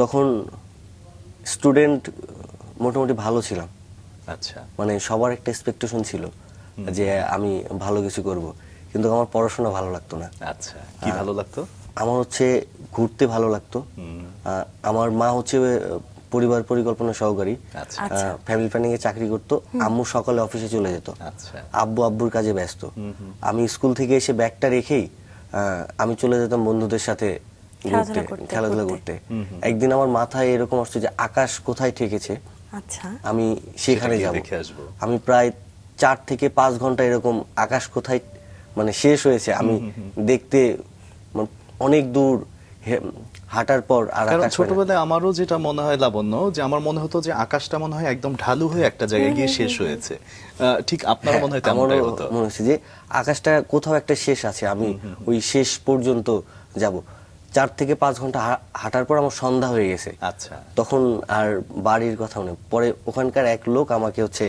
তখন স্টুডেন্ট মোটামুটি ভালো ছিলাম, আচ্ছা মানে সবার একটা এক্সপেকটেশন ছিল যে আমি ভালো কিছু করব, কিন্তু আমার পড়াশোনা ভালো লাগতো না। আচ্ছা কি ভালো লাগতো? আমার হচ্ছে ঘুরতে ভালো লাগতো। আমার মা হচ্ছে পরিবার পরিকল্পনা সহকারী, আচ্ছা ফ্যামিলি প্ল্যানিং এ চাকরি করতো। আম্মু সকালে অফিসে চলে যেত, আচ্ছা আব্বু আব্বুর কাজে ব্যস্ত। আমি স্কুল থেকে এসে ব্যাগটা রেখেই আমি চলে যেতাম বন্ধুদের সাথে ঘুরতে, খেলাধুলা করতে। একদিন আমার মাথায় এরকম আসছে যে আকাশ কোথায় ঠেকেছে, আচ্ছা আমি সেখানে সেটা গিয়ে যাব। দেখে আসবো। আমি প্রায় 4 থেকে 5 ঘন্টা এরকম আকাশ কোথায় মানে শেষ হয়েছে আমি দেখতে, মানে অনেক দূর হাঁটার পর আর কারণ আকাশ পাই না। ছোটবেলায় আমারও যেটা মনে হয় লাবণ্য, যে আমার মনে হতো যে আকাশটা মনে হয় একদম ঢালু হয়ে একটা জায়গায় গিয়ে শেষ হয়েছে। ঠিক আপনারও মনে হয় তেমনটাই আমারও হতো। মনে হচ্ছে যে আকাশটা কোথাও একটা শেষ আছে, আমি ওই শেষ পর্যন্ত যাব। 4 থেকে 5 ঘন্টা হাঁটার পর আমার সন্ধ্যা হয়ে গেছে। আচ্ছা তখন আর বাড়ির কথা মনে পরে, ওখানকার এক লোক আমাকে হচ্ছে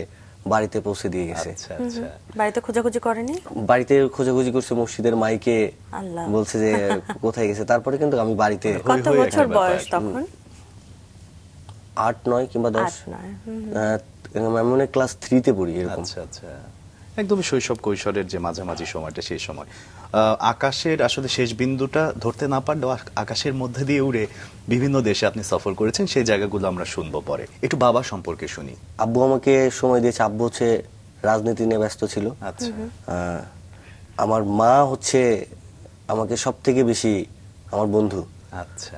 বাড়িতে পৌঁছে দিয়ে গেছে। আচ্ছা আচ্ছা বাড়িতে খোঁজাখুঁজি করেনি? বাড়িতে খোঁজাখুঁজি করছে, মসজিদের মাইকে আল্লাহ। বলছে যে কোথায় গেছে। তারপরে কিন্তু আমি বাড়িতে হই কত হই বছর একটা ব্যাপার। বয়স তখন? 8, 9 কিংবা 10, 8, 9 আমি মনে হয় ক্লাস 3 তে পড়ি এরকম। আচ্ছা আচ্ছা একদমই শৈশব কৈশোরের যে মাঝামাঝি সময়টা, সেই সময় আকাশের আসলে শেষ বিন্দুটা ধরতে না পারলেও আকাশের মধ্যে দিয়ে উড়ে বিভিন্ন দেশে আপনি সফর করেছেন, সেই জায়গাগুলো আমরা শুনবো পরে। একটু বাবা সম্পর্কে শুনি। আব্বু আমাকে সময় দিয়েছে, আব্বু হচ্ছে রাজনীতি নিয়ে ব্যস্ত ছিল। আচ্ছা আমার মা হচ্ছে আমাকে সব থেকে বেশি আমার বন্ধু। আচ্ছা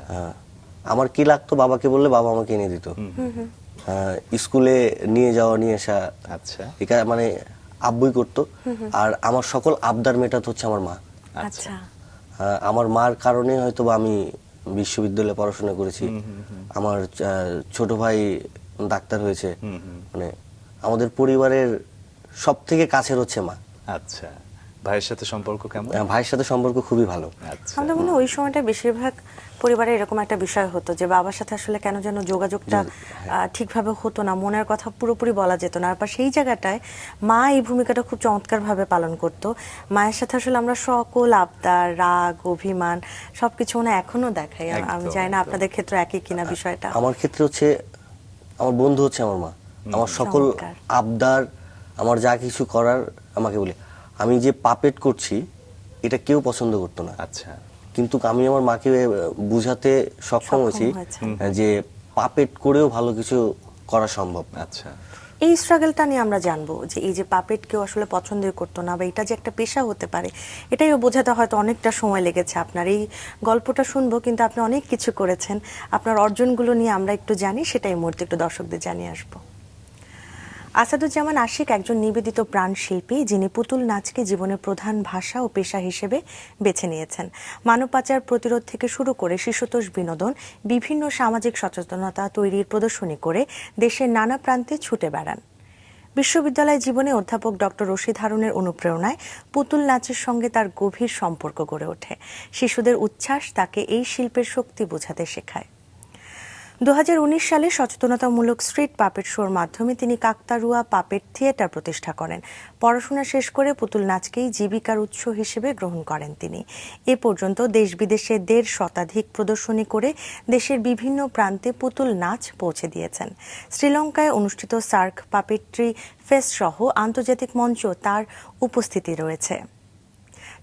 আমার কি লাগতো বাবাকে বললে বাবা আমাকে এনে দিত। স্কুলে নিয়ে যাওয়া নিয়ে আসা আচ্ছা এটা মানে আব্বুই করতো। আর আমার সকল আবদার মেটাতো হচ্ছে আমার মা। আচ্ছা আমার মার কারণে হয়তো বা আমি বিশ্ববিদ্যালয়ে পড়াশোনা করেছি। আমার ছোট ভাই ডাক্তার হয়েছে। মানে আমাদের পরিবারের সব থেকে কাছের হচ্ছে মা। আচ্ছা ভাইয়ের সাথে সম্পর্ক কেমন? ভাইয়ের সাথে সম্পর্ক খুবই ভালো। আচ্ছা আমাদের মনে হয় ওই সময়টা বেশিরভাগ পরিবারে এরকম একটা বিষয় হতো যে বাবার সাথে আসলে কেন যেন যোগাযোগটা ঠিকভাবে হতো না, মনের কথা পুরোপুরি বলা যেত না। আর সেই জায়গাটায় মা এই ভূমিকাটা খুব চমৎকারভাবে পালন করতো। মায়ের সাথে আসলে আমরা সকল আবদার, রাগ, অভিমান সবকিছু মনে হয় এখনো দেখাই। আমি একদম, জানি না একদম। আপনাদের ক্ষেত্রে একই কিনা বিষয়টা। আমার ক্ষেত্রে হচ্ছে আমার বন্ধু হচ্ছে আমার মা। আমার সকল চমৎকার। আবদার, আমার যা কিছু করার আমাকে বলে। আমি যে পাপেট করছি এটা কেউ পছন্দ করতো না, আচ্ছা কিন্তু আমি আমার মাকে বুঝাতে সক্ষম হয়েছি হয়েছেন। যে পাপেট করেও ভালো কিছু করা সম্ভব। আচ্ছা এই স্ট্রাগলটা নিয়ে আমরা জানবো যে এই যে পাপেট কেউ আসলে পছন্দই করতো না বা এটা যে একটা পেশা হতে পারে, এটাইও বোঝাতে হয়তো অনেকটা সময় লেগেছে আপনার। এই গল্পটা শুনবো, কিন্তু আপনি অনেক কিছু করেছেন। আপনার অর্জনগুলো নিয়ে আমরা একটু জানি, সেটাই মুহূর্তে একটু দর্শকদের জানিয়ে আসবো। আসাদুজ্জামান আশিক একজন নিবেদিত প্রাণ শিল্পী, যিনি পুতুল নাচকে জীবনের প্রধান ভাষা ও পেশা হিসেবে বেছে নিয়েছেন। মানব পাচার প্রতিরোধ থেকে শুরু করে শিশুতোষ বিনোদন, বিভিন্ন সামাজিক সচেতনতা তৈরির প্রদর্শনী করে দেশের নানা প্রান্তে ছুটে বেড়ান। বিশ্ববিদ্যালয় জীবনে অধ্যাপক ডক্টর রশিদ হারুনের অনুপ্রেরণায় পুতুল নাচের সঙ্গে তার গভীর সম্পর্ক গড়ে ওঠে। শিশুদের উচ্ছ্বাস তাকে এই শিল্পের শক্তি বোঝাতে শেখায়। 2019 সালে সচেতনতামূলক স্ট্রিট পাপেট শোর মাধ্যমে তিনি কাকতারুয়া পাপেট থিয়েটার প্রতিষ্ঠা করেন। পড়াশোনা শেষ করে পুতুল নাচকেই জীবিকার উৎস হিসেবে গ্রহণ করেন তিনি। এ পর্যন্ত দেশ বিদেশে 1.5 শতাধিক প্রদর্শনী করে দেশের বিভিন্ন প্রান্তে পুতুল নাচ পৌঁছে দিয়েছেন। শ্রীলঙ্কায় অনুষ্ঠিত সার্ক পাপেট্রি ফেস্ট সহ আন্তর্জাতিক মঞ্চ তার উপস্থিতি রয়েছে।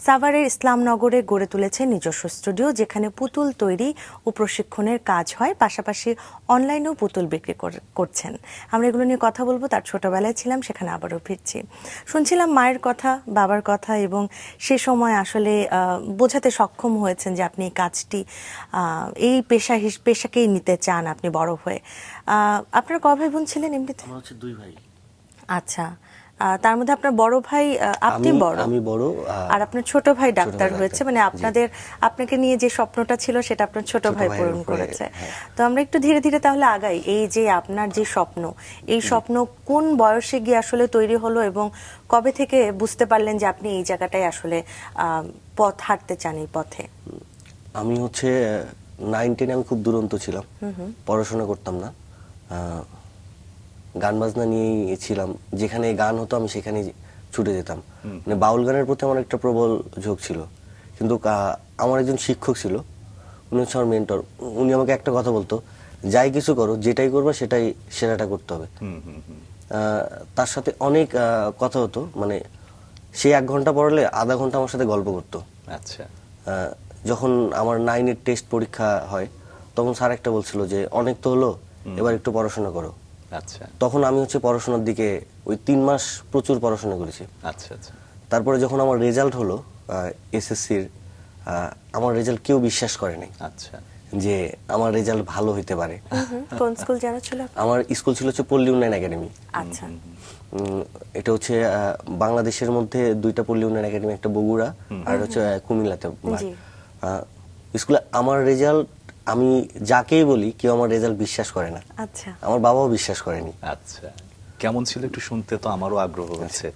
সাভারের ইসলামনগরে গড়ে তুলেছেন নিজস্ব স্টুডিও, যেখানে পুতুল তৈরি ও প্রশিক্ষণের কাজ হয়, পাশাপাশি অনলাইনেও পুতুল বিক্রি করছেন। আমরা এগুলো নিয়ে কথা বলবো। তার ছোটবেলায় ছিলাম, সেখানে আবারও ফিরছি। শুনছিলাম মায়ের কথা, বাবার কথা, এবং সে সময় আসলে বোঝাতে সক্ষম হয়েছেন যে আপনি এই কাজটি, এই পেশাকেই নিতে চান আপনি বড় হয়ে। আপনার ক ভাই বোন ছিলেন এমনিতে? আমার হচ্ছে 2 ভাই। আচ্ছা, তার মধ্যে আপনার বড় ভাই, আপনি বড়, আমি বড়, আর আপনার ছোট ভাই ডাক্তার হয়েছে। মানে আপনাকে নিয়ে যে স্বপ্নটা ছিল সেটা আপনার ছোট ভাই পূরণ করেছে। তো আমরা একটু ধীরে ধীরে তাহলে আগাই। এই যে আপনার যে স্বপ্ন, এই স্বপ্ন কোন বয়সে গিয়ে আসলে তৈরি হলো এবং কবে থেকে বুঝতে পারলেন যে আপনি এই জায়গাটায় আসলে পথ হাঁটতে চান এই পথে? আমি হচ্ছে 9, 10 আমি খুব দুরন্ত ছিলাম, পড়াশোনা করতাম না, গান বাজনা নিয়েই ছিলাম। যেখানে গান হতো আমি সেখানে ছুটে যেতাম। মানে বাউল গানের প্রতি আমার একটা প্রবল ঝোঁক ছিল। কিন্তু আমার একজন শিক্ষক ছিল, উনি হচ্ছে আমার মেন্টর। উনি আমাকে একটা কথা বলতো, যাই কিছু করো, যেটাই করবে সেটাই সেরাটা করতে হবে। তার সাথে অনেক কথা হতো, মানে সে 1 ঘন্টা পড়ালে আধা ঘন্টা আমার সাথে গল্প করতো। আচ্ছা। যখন আমার 9-এর টেস্ট পরীক্ষা হয়, তখন স্যার একটা বলছিল যে অনেক তো হলো, এবার একটু পড়াশোনা করো। আচ্ছা তখন আমি হচ্ছে পড়াশোনার দিকে ওই 3 মাস প্রচুর পড়াশোনা করেছি। আচ্ছা আচ্ছা তারপরে যখন আমার রেজাল্ট হলো এসএসসির, আমার রেজাল্ট কেউ বিশ্বাস করে নাই আচ্ছা যে আমার রেজাল্ট ভালো হইতে পারে। কোন স্কুল জানা ছিল আপনার? আমার স্কুল ছিল হচ্ছে পল্লী উন্নয়ন একাডেমি। আচ্ছা। এটা হচ্ছে বাংলাদেশের মধ্যে 2টা পল্লী উন্নয়ন একাডেমি, একটা বগুড়া আর হচ্ছে কুমিল্লাতে। জি। স্কুলে আমার রেজাল্ট, আমি যাকেই বলি কেউ আমার রেজাল্ট বিশ্বাস করে না। আচ্ছা। আমার বাবাও বিশ্বাস করেনি। আচ্ছা, কেমন ছিল একটু শুনতে তো আমারও আগ্রহ হচ্ছে।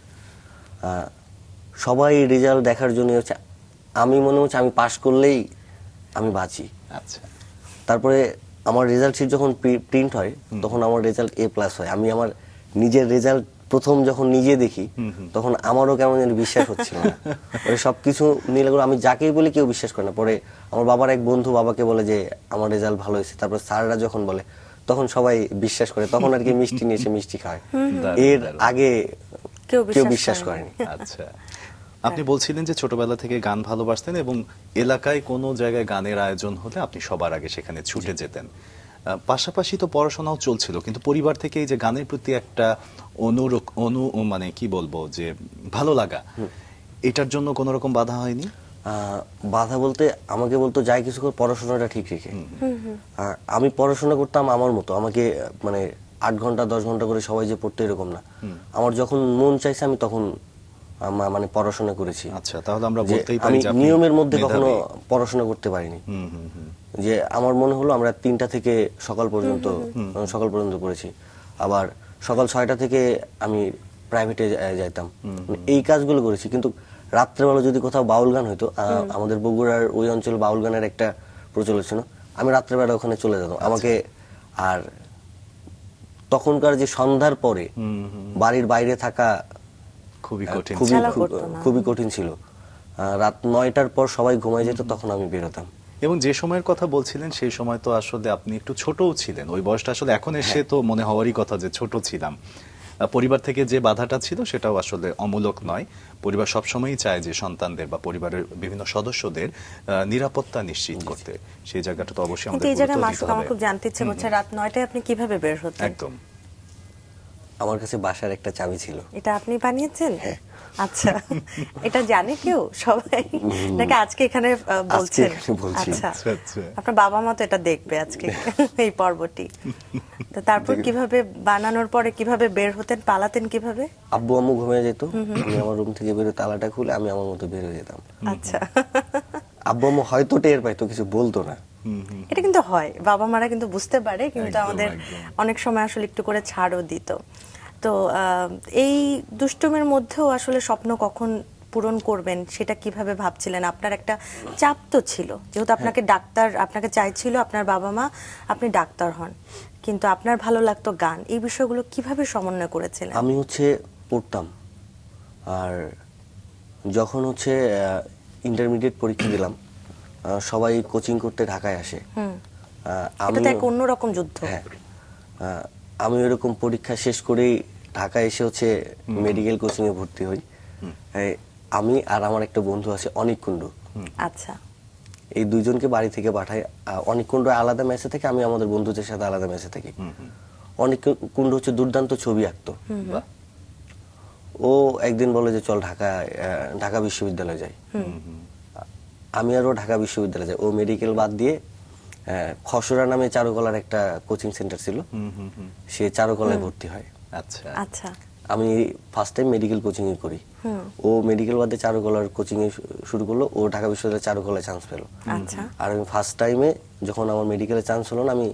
সবাই রেজাল্ট দেখার জন্য হচ্ছে, আমি মনে হচ্ছে আমি পাশ করলেই আমি বাঁচি। আচ্ছা তারপরে আমার রেজাল্ট শিট যখন প্রিন্ট হয়, তখন আমার রেজাল্ট A+ হয়। আমি আমার নিজের রেজাল্ট প্রথম যখন নিজে দেখি, তখন আমারও কেমন যেন বিশ্বাস হচ্ছিল না। ওই সবকিছু মিলে করে আমি যাকেই বলি কেউ বিশ্বাস করে না। পরে আমার বাবার এক বন্ধু বাবাকে বলে যে আমার রেজাল্ট ভালো হয়েছে, তারপর স্যাররা যখন বলে তখন সবাই বিশ্বাস করে, তখন আর কি মিষ্টি নিয়ে এসে মিষ্টি খায়। দারুণ, এর দারুণ। আগে কেউ কেউ বিশ্বাস বিশ্বাস করেনি। করেনি। আচ্ছা, আপনি বলছিলেন যে ছোটবেলা থেকে গান ভালোবাসতেন এবং এলাকায় কোনো জায়গায় গানের আয়োজন হলে আপনি সবার আগে সেখানে ছুটে যেতেন। পাশাপাশি তো পড়াশোনাও চলছিল, কিন্তু পরিবার থেকে এই যে গানের প্রতি একটা মানে কি বলবো যে ভালো লাগা, এটার জন্য কোনো রকম বাধা হয়নি? বাধা বলতে আমাকে বলতো যাই কিছু কর, পড়াশোনাটা ঠিক রেখে। আর আমি পড়াশোনা করতাম আমার মতো, আমাকে মানে 8 ঘন্টা 10 ঘন্টা করে সবাই যে পড়তে এরকম না। আমার যখন মন চাইছে আমি তখন মানে পড়াশোনা করেছি। আচ্ছা, তাহলে আমরা যে বলতেই পারি আমি যে আপনি নিয়মের মধ্যে কখনো মেধাবী। পড়াশোনা করতে পারিনি। যে আমার মনে হলো আমরা 3টা থেকে সকাল পর্যন্ত পড়েছি, আবার সকাল 6টা থেকে আমি প্রাইভেটে যাইতাম, এই কাজগুলো করেছি। কিন্তু রাত্রেবেলা যদি কোথাও বাউল গান হইতো, আমাদের বগুড়ার ওই অঞ্চল বাউল গানের একটা প্রচলন ছিল, আমি রাত্রেবেলা ওখানে চলে যেতাম। আমাকে আর তখনকার যে সন্ধ্যার পরে বাড়ির বাইরে থাকা খুবই কঠিন খুবই ছিল। খেলা করতো না। খুবই কঠিন ছিল। রাত 9টার পর সবাই ঘুমায় যেত, তখন আমি বেরোতাম। এবং যে সময়ের কথা বলছিলেন সেই সময় তো আসলে আপনি একটু ছোটও ছিলেন, ওই বয়সটা আসলে এখন এসে তো মনে হওয়ারই কথা যে ছোট ছিলাম। পরিবার থেকে যে বাধাটা ছিল সেটাও আসলে অমূলক নয়। পরিবার সবসময়ই চায় যে সন্তানদের বা পরিবারের বিভিন্ন সদস্যদের নিরাপত্তা নিশ্চিত করতে। সেই জায়গাটা তো অবশ্যই কিন্তু আমাদের এই জায়গায় গুরুত্ব মাসুক দিতে আমার হবে। খুব জানতে ইচ্ছে করছে, রাত 9টায় আপনি কিভাবে বের হতেন? একদম। আমার কাছে বাসার একটা চাবি ছিল। এটা আপনি বানিয়েছেন? হ্যাঁ। আচ্ছা, এটা জানে কেউ সবাই নাকি আজকে এখানে বলছেন? এখানে বলছি। আচ্ছা, আচ্ছা, আচ্ছা। আপনার বাবা মা তো এটা দেখবে আজকে এই পর্বটি। তো তারপর কিভাবে বানানোর পরে কিভাবে বের হতেন, পালাতেন কিভাবে? আব্বু আম্মু ঘুমিয়ে যেত, আমি আমার রুম থেকে বেরোয় তালাটা খুলে আমি আমার মতো বের হয়ে যেতাম। আচ্ছা, আব্বু আম্মু হয়তো টের পাইতো, কিছু বলতো না। এটা কিন্তু হয়, বাবা মারা কিন্তু বুঝতে পারে, কিন্তু একদম, আমাদের একদম। অনেক সময় আসলে একটু করে ছাড়ও দিত। তো এই দুষ্টুমির মধ্যেও আসলে স্বপ্ন কখন পূরণ করবেন সেটা কিভাবে ভাবছিলেন? আপনার একটা চাপ তো ছিল, যেহেতু আপনাকে ডাক্তার, আপনাকে চাইছিল আপনার বাবা মা আপনি ডাক্তার হন, কিন্তু আপনার ভালো লাগতো গান, এই বিষয়গুলো কিভাবে সমন্বয় করেছিলেন? আমি হচ্ছে পড়তাম, আর যখন হচ্ছে ইন্টারমিডিয়েট পরীক্ষা দিলাম, সবাই কোচিং করতে ঢাকায় আসে। এটা তো এক অন্যরকম যুদ্ধ। হ্যাঁ, আমি এরকম পরীক্ষা শেষ করেই ঢাকায় এসে হচ্ছে মেডিকেল কোচিং এ ভর্তি হই। আমি আর আমার একটা বন্ধু আছে অনিক কুণ্ডু, আচ্ছা, এই দুইজনকে বাড়ি থেকে পাঠাই। অনিক কুণ্ডু আলাদা মেসে থেকে, আমি আমাদের বন্ধুদের সাথে আলাদা মেসে থাকি। অনিক কুণ্ডু হচ্ছে দুর্দান্ত ছবি আঁকতো। বাহ। ও একদিন বলে যে চল ঢাকা বিশ্ববিদ্যালয়ে যাই। আমি আরও ঢাকা বিশ্ববিদ্যালয়ে যাই। ও মেডিকেল বাদ দিয়ে খসড়া নামে চারুকলার একটা কোচিং সেন্টার ছিল, সে চারুকলায় ভর্তি হয়। আচ্ছা আচ্ছা, আমি ফার্স্ট টাইম মেডিকেল কোচিং এ করি। ও মেডিকেল বাদে চারুকলার কোচিং এ শুরু করলো, ও ঢাকা বিশ্ববিদ্যালয়ে চারুকলায় চান্স পেলো। আচ্ছা, আর আমি ফার্স্ট টাইমে যখন আমার মেডিকেলে চান্স হলো না, আমি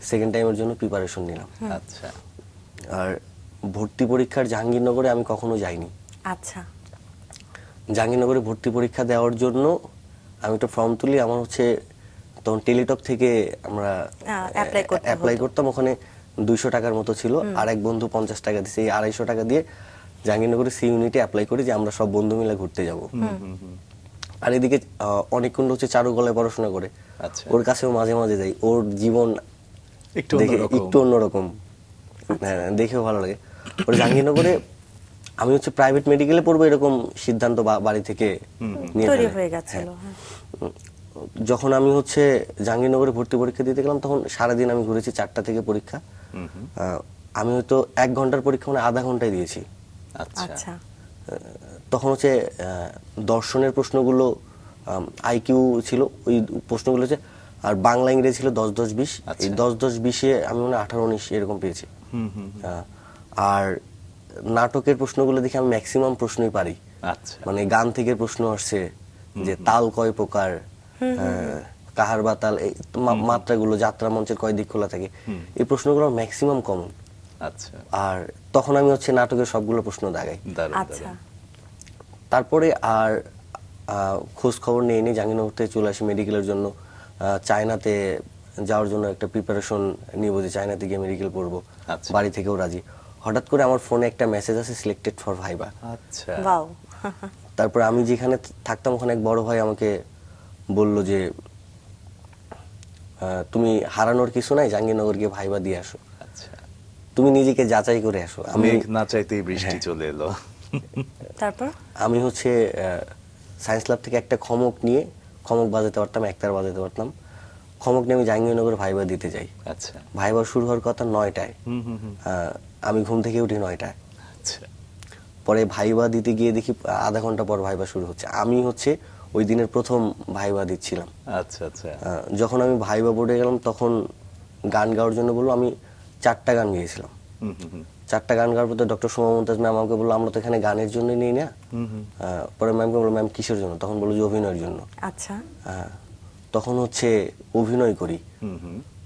সেকেন্ড টাইমের জন্য প্রিপারেশন নিলাম। আচ্ছা আর ভর্তি পরীক্ষার জাহাঙ্গীরনগরে আমি কখনো যাইনি। আচ্ছা, জাহাঙ্গীরনগরে ভর্তি পরীক্ষা দেওয়ার জন্য আমি একটা ফর্ম তুলি। আমার হচ্ছে তখন টেলিটক থেকে আমরা অ্যাপ্লাই করতাম, ওখানে 200 টাকার মতো ছিল, আর এক বন্ধু 50 টাকা দিছে। এই 250 টাকা দিয়ে জাহাঙ্গীরনগরে সি ইউনিটে অ্যাপ্লাই করি যে আমরা সব বন্ধু মিলে ঘুরতে যাব। আর এদিকে অনেকক্ষণ হচ্ছে চারুকলায় পড়াশোনা করে, আচ্ছা। ওর কাছেও মাঝে মাঝে যাই, ওর জীবন একটু দেখে অন্যরকম। একটু অন্যরকম, হ্যাঁ, দেখেও ভালো লাগে। ওর জাহাঙ্গীরনগরে আমি হচ্ছে প্রাইভেট মেডিকেলে পড়বো এরকম সিদ্ধান্ত বাড়ি থেকে নিয়ে তৈরি ফেলে। হয়ে গেছিল। হ্যাঁ। হ্যাঁ। যখন আমি হচ্ছে জাহাঙ্গীরনগরে ভর্তি পরীক্ষা দিতে গেলাম তখন সারাদিন আমি ঘুরেছি, 4টা থেকে পরীক্ষা। আমি হয়তো 1 ঘন্টার পরীক্ষা মানে আধা ঘন্টায় দিয়েছি। আচ্ছা আচ্ছা। তখন হচ্ছে দর্শনের প্রশ্নগুলো আইকিউ ছিল, ওই প্রশ্নগুলো হচ্ছে, আর বাংলা ইংরেজি ছিল 10-10-20। আচ্ছা। এই 10-10-20-এ আমি মনে হয় 18-19 এরকম পেয়েছি। আর নাটকের প্রশ্নগুলো দেখে আমি ম্যাক্সিমাম প্রশ্নই পারি। আচ্ছা মানে গান থেকে প্রশ্ন আসছে যে তাল কয় প্রকার, কাহার বা তাল, এই মাত্রাগুলো, যাত্রা মঞ্চের কয় দিক খোলা থাকে, এই প্রশ্নগুলো ম্যাক্সিমাম কমন। আচ্ছা আর তখন আমি হচ্ছে নাটকের সবগুলো প্রশ্ন দাগাই। দারুণ আচ্ছা। দারুণ। তারপরে আর খোঁজ খবর নিয়ে নিয়ে জাহাঙ্গীরনগর থেকে চলে আসি মেডিকেলের জন্য। চায়নাতে যাওয়ার জন্য একটা প্রিপারেশন নিব যে চায়নাতে গিয়ে মেডিকেল পড়বো। আচ্ছা। বাড়ি থেকেও রাজি। হঠাৎ করে আমার ফোনে একটা মেসেজ আছে, সিলেক্টেড ফর ভাইবা। আচ্ছা ওয়াও। তারপরে আমি যেখানে থাকতাম ওখানে এক বড় ভাই আমাকে বলল যে তুমি হারানোর কিছু নাই, জাহাঙ্গীরনগর গিয়ে ভাইবা দিয়ে আসো, আচ্ছা। তুমি নিজেকে যাচাই করে আসো। আমি মেঘ না চাইতেই বৃষ্টি চলে এলো। তারপর আমি হচ্ছে সায়েন্স ল্যাব থেকে একটা খমক নিয়ে, খমক বাজাতে পারতাম, একতার বাজাতে পারতাম, খমক নিয়ে আমি জাহাঙ্গীরনগর ভাইবা দিতে যাই। আচ্ছা ভাইবা শুরু হওয়ার কথা 9টায়। আমি ঘুম থেকে উঠি 9টায়। আচ্ছা পরে ভাইবা দিতে গিয়ে দেখি আধা ঘন্টা পর ভাইবা শুরু হচ্ছে। আমি হচ্ছে ওই দিনের প্রথম ভাইবা দিচ্ছিলাম। আচ্ছা আচ্ছা যখন আমি ভাইবা বোর্ডে গেলাম তখন গান গাওয়ার জন্য বললো, আমি 4টা গান গেয়েছিলাম। 4টা গান গাওয়ার পর ডক্টর সোমা মমতাজ ম্যাম আমাকে বললো আমরা তো এখানে গানের জন্য নেই না। পরে ম্যামকে বললো ম্যাম কিসের জন্য, তখন বললো যে অভিনয়ের জন্য। আচ্ছা। তখন হচ্ছে অভিনয় করি।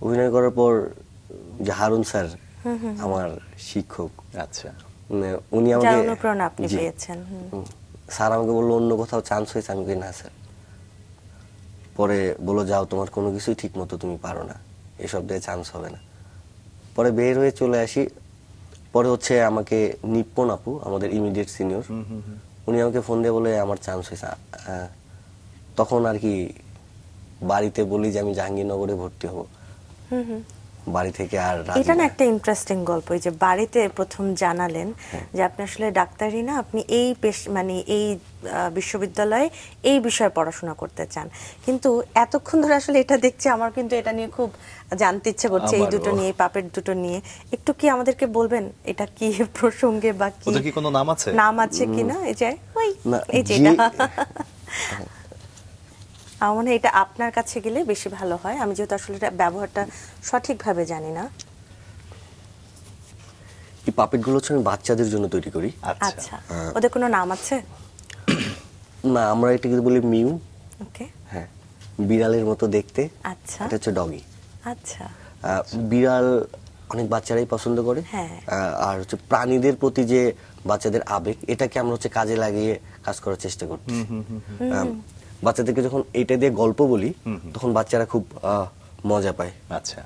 অভিনয় করার পর যে হারুন স্যার আমার শিক্ষক, আচ্ছা উনি যার আমাকে, অনুপ্রেরণা আপনি জি, পেয়েছেন। স্যার আমাকে বললো অন্য কোথাও চান্স হয়েছে, আমি বলি না স্যার। পরে বললো যাও, তোমার কোনো কিছুই ঠিক মতো তুমি পারো না, এসব দিয়ে চান্স হবে না। পরে বের হয়ে চলে আসি। পরে হচ্ছে আমাকে নিপ্পন আপু, আমাদের ইমিডিয়েট সিনিয়র, উনি আমাকে ফোন দিয়ে বলে আমার চান্স হয়েছে। তখন আর কি বাড়িতে বলি যে আমি জাহাঙ্গীরনগরে ভর্তি হব। বাড়ি থেকে আর রাজি এটা না না। একটা ইন্টারেস্টিং গল্প, এই যে বাড়িতে প্রথম জানালেন যে আপনি আসলে ডাক্তারি না, আপনি এই মানে এই বিশ্ববিদ্যালয়ে এই বিষয়ে পড়াশোনা করতে চান। কিন্তু এতক্ষণ ধরে আসলে এটা দেখছি আমার কিন্তু এটা নিয়ে খুব জানতে ইচ্ছে করছে, এই দুটো আমারও। নিয়ে, পাপেট দুটো নিয়ে। একটু কি আমাদেরকে বলবেন এটা কি প্রসঙ্গে বা কি ওদের কি কোনো নাম আছে? নাম আছে কিনা? এই যে ওই না, এই যে জি- এটা আমার মনে হয় এটা আপনার কাছে গেলে বেশি ভালো হয়, আমি যেহেতু আসলে এটা ব্যবহারটা সঠিকভাবে জানি না। এই পাপেটগুলো হচ্ছে আমি বাচ্চাদের জন্য তৈরি করি। আচ্ছা আচ্ছা, ওদের কোনো নাম আছে? না, আমরা এটাকে বলি মিউ। ওকে। হ্যাঁ, বিড়ালের মতো দেখতে। আচ্ছা এটা হচ্ছে ডগি। আচ্ছা। বিড়াল অনেক বাচ্চারাই পছন্দ করে। হ্যাঁ। আর হচ্ছে প্রাণীদের প্রতি যে বাচ্চাদের আবেগ, এটাকে আমরা হচ্ছে কাজে লাগিয়ে কাজ করার চেষ্টা করছি। বাচ্চাদেরকে যখন এটা দিয়ে গল্প বলি তখন বাচ্চারা খুব মজা পায়। আচ্ছা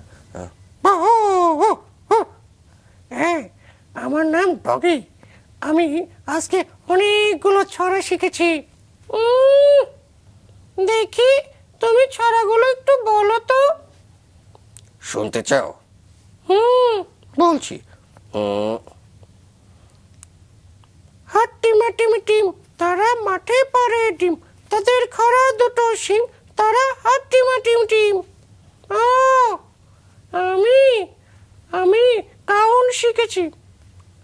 হ্যাঁ, আমার নাম ডগি। আমি আজকে অনেকগুলো ছড়া শিখেছি। দেখি তুমি ছড়াগুলো একটু বলো তো। শুনতে চাও? বলছি। হাট্টিমাটিমিটিম, তারা মাঠে পারে ডিম, তাদের খরা দুটো শিং, তারা হাট্টিমাটিমিটিম। আমি কাউন্ট শিখেছি।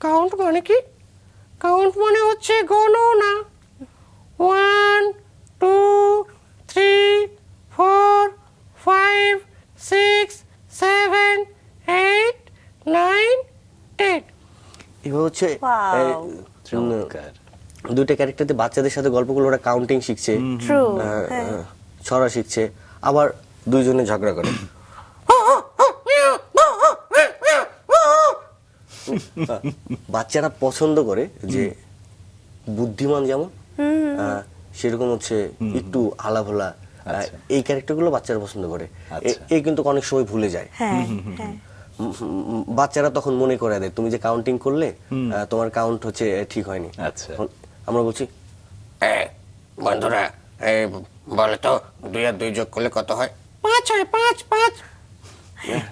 কাউন্ট মানে কি? কাউন্ট মানে হচ্ছে গণনা। 1 2 3 4 5 6 7 8 9 10। এবার হচ্ছে Wow. চমৎকার। দুইটা ক্যারেক্টারতে বাচ্চাদের সাথে গল্পগুলো ওরা কাউন্টিং শিখছে, ট্রু। ছড়া শিখছে, আবার দুইজনে ঝগড়া করে। বাচ্চারা পছন্দ করে যে বুদ্ধিমান যেমন সেরকম হচ্ছে একটু আলাভোলা, আচ্ছা। এই ক্যারেক্টারগুলো বাচ্চারা পছন্দ করে। আচ্ছা। এই কিন্তু অনেক সময় ভুলে যায়। হ্যাঁ হ্যাঁ। বাচ্চারা তখন মনে করে দেয় তুমি যে কাউন্টিং করলে তোমার কাউন্ট হচ্ছে ঠিক হয়নি। আচ্ছা। তখন আমরা বলছি বন্ধুরা এই বলে তো 2 আর 2 যোগ করলে কত হয়? 5 হয়, 5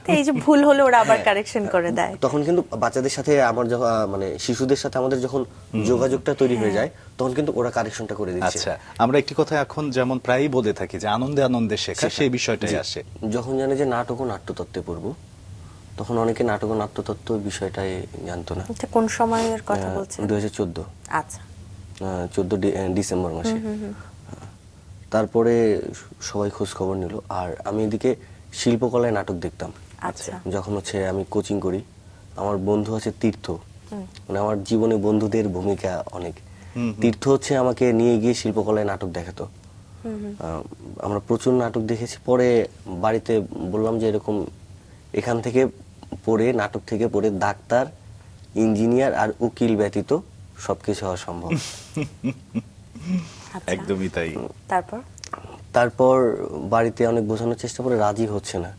তো এই যে ভুল হলে ওরা আবার কারেকশন করে দেয়। তখন কিন্তু বাচ্চাদের সাথে আমার যখন মানে শিশুদের সাথে আমাদের যখন যোগাযোগটা তৈরি হয়ে যায় তখন কিন্তু ওরা কারেকশনটা করে দিচ্ছে। আচ্ছা, আমরা একটি কথা এখন যেমন প্রায়ই বলে থাকি যে আনন্দে আনন্দে শেখা, সেই বিষয়টাই জি। আসে। যখন জানে যে নাটক ও নাট্যতত্ত্বে পড়বো তখন অনেকে নাটক ও নাট্যতত্ত্ব বিষয়টাই জানতো না। এটা কোন সময়ের কথা বলছেন? 2014 আচ্ছা। 14 ডিসেম্বর মাসে। তারপরে সবাই খোঁজ খবর নিল, আর আমি এদিকে শিল্পকলায় নাটক দেখতাম। আচ্ছা। যখন হচ্ছে আমি কোচিং করি, আমার বন্ধু আছে তীর্থ, মানে আমার জীবনে বন্ধুদের ভূমিকা অনেক। তীর্থ হচ্ছে আমাকে নিয়ে গিয়ে শিল্পকলায় নাটক দেখাতো। আমরা প্রচুর নাটক দেখেছি। পরে বাড়িতে বললাম যে এরকম এখান থেকে পড়ে, নাটক থেকে পড়ে ডাক্তার, ইঞ্জিনিয়ার আর উকিল ব্যতীত সবকিছু হওয়া সম্ভব। আচ্ছা। একদমই তাই। তারপর বাড়িতে অনেক বোঝানোর চেষ্টা করে, রাজি হচ্ছে না।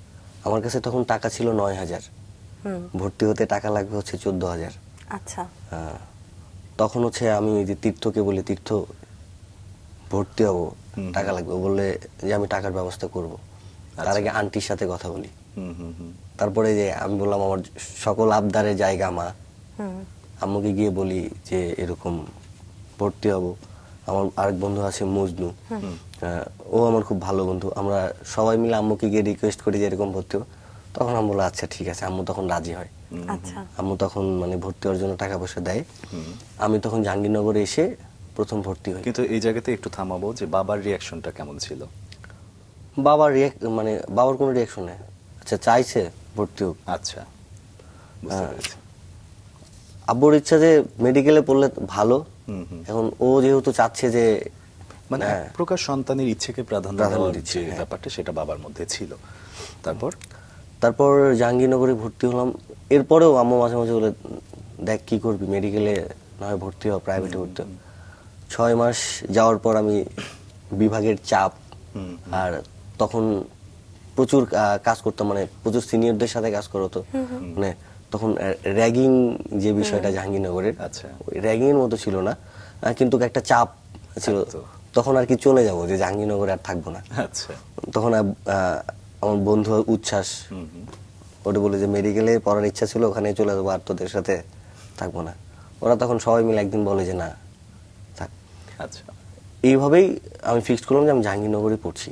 আমার কাছে তখন টাকা ছিল 9,000, ভর্তি হতে টাকা লাগবে হচ্ছে 14,000। আচ্ছা। তখন হচ্ছে আমি ওই যে তীর্থকে বলি, তীর্থ ভর্তি হবো, টাকা লাগবে। ও বললে যে আমি টাকার ব্যবস্থা করব। তার আগে আন্টির সাথে কথা বলি। তারপরে যে আমি বললাম আমার সকল আবদারের জায়গা মা, আম্মুকে গিয়ে বলি যে এরকম ভর্তি হব। আমার আরেক বন্ধু আছে মজনু, ও আমার খুব ভালো বন্ধু। আমরা সবাই মিলে আম্মুকে গিয়ে রিকোয়েস্ট করি যে এরকম ভর্তি হবো। তখন আমি বললাম আচ্ছা ঠিক আছে। আম্মু তখন রাজি হয়। আচ্ছা। আম্মু তখন মানে ভর্তি হওয়ার জন্য টাকা পয়সা দেয়। আমি তখন জাহাঙ্গীরনগরে এসে প্রথম ভর্তি হই। কিন্তু এই জায়গাতে একটু থামাবো যে বাবার রিয়াকশনটা কেমন ছিল? বাবার কোনো রিয়াকশন নেই। আচ্ছা, চাইছে ভর্তি হোক। আচ্ছা, বুঝতে পেরেছি। আব্বুর ইচ্ছা যে মেডিকেলে পড়লে ভালো। এখন ও যেহেতু চাচ্ছে যে মানে এক প্রকার সন্তানের ইচ্ছেকে প্রাধান্য দেওয়ার দিচ্ছে, যে ব্যাপারটা, সেটা বাবার মধ্যে ছিল। তারপর জাহাঙ্গীরনগরে ভর্তি হলাম। এরপরেও আম্মু মাঝে মাঝে বলে দেখ কি করবি, মেডিকেলে না হয় ভর্তি হ, প্রাইভেটে ভর্তি হ। 6 মাস যাওয়ার পর আমি বিভাগের চাপ, আর তখন প্রচুর কাজ করতাম, মানে প্রচুর সিনিয়রদের সাথে কাজ করা হতো। মানে তখন র্যাগিং যে বিষয়টা জাহাঙ্গীরনগরের, আচ্ছা। র্যাগিং এর মতো ছিল না, কিন্তু একটা চাপ ছিল। তখন আর কি চলে যাব যে জাহাঙ্গীরনগরে আর থাকবো না। আচ্ছা। তখন আমার বন্ধু উচ্ছ্বাস, ওটা বলে যে মেডিকেলে পড়ার ইচ্ছা ছিল, ওখানে চলে যাবো, আর তোদের সাথে থাকবো না। ওরা তখন সবাই মিলে একদিন বলে যে না থাক। আচ্ছা। এইভাবেই আমি ফিক্সড করলাম যে আমি জাহাঙ্গীরনগরে পড়ছি।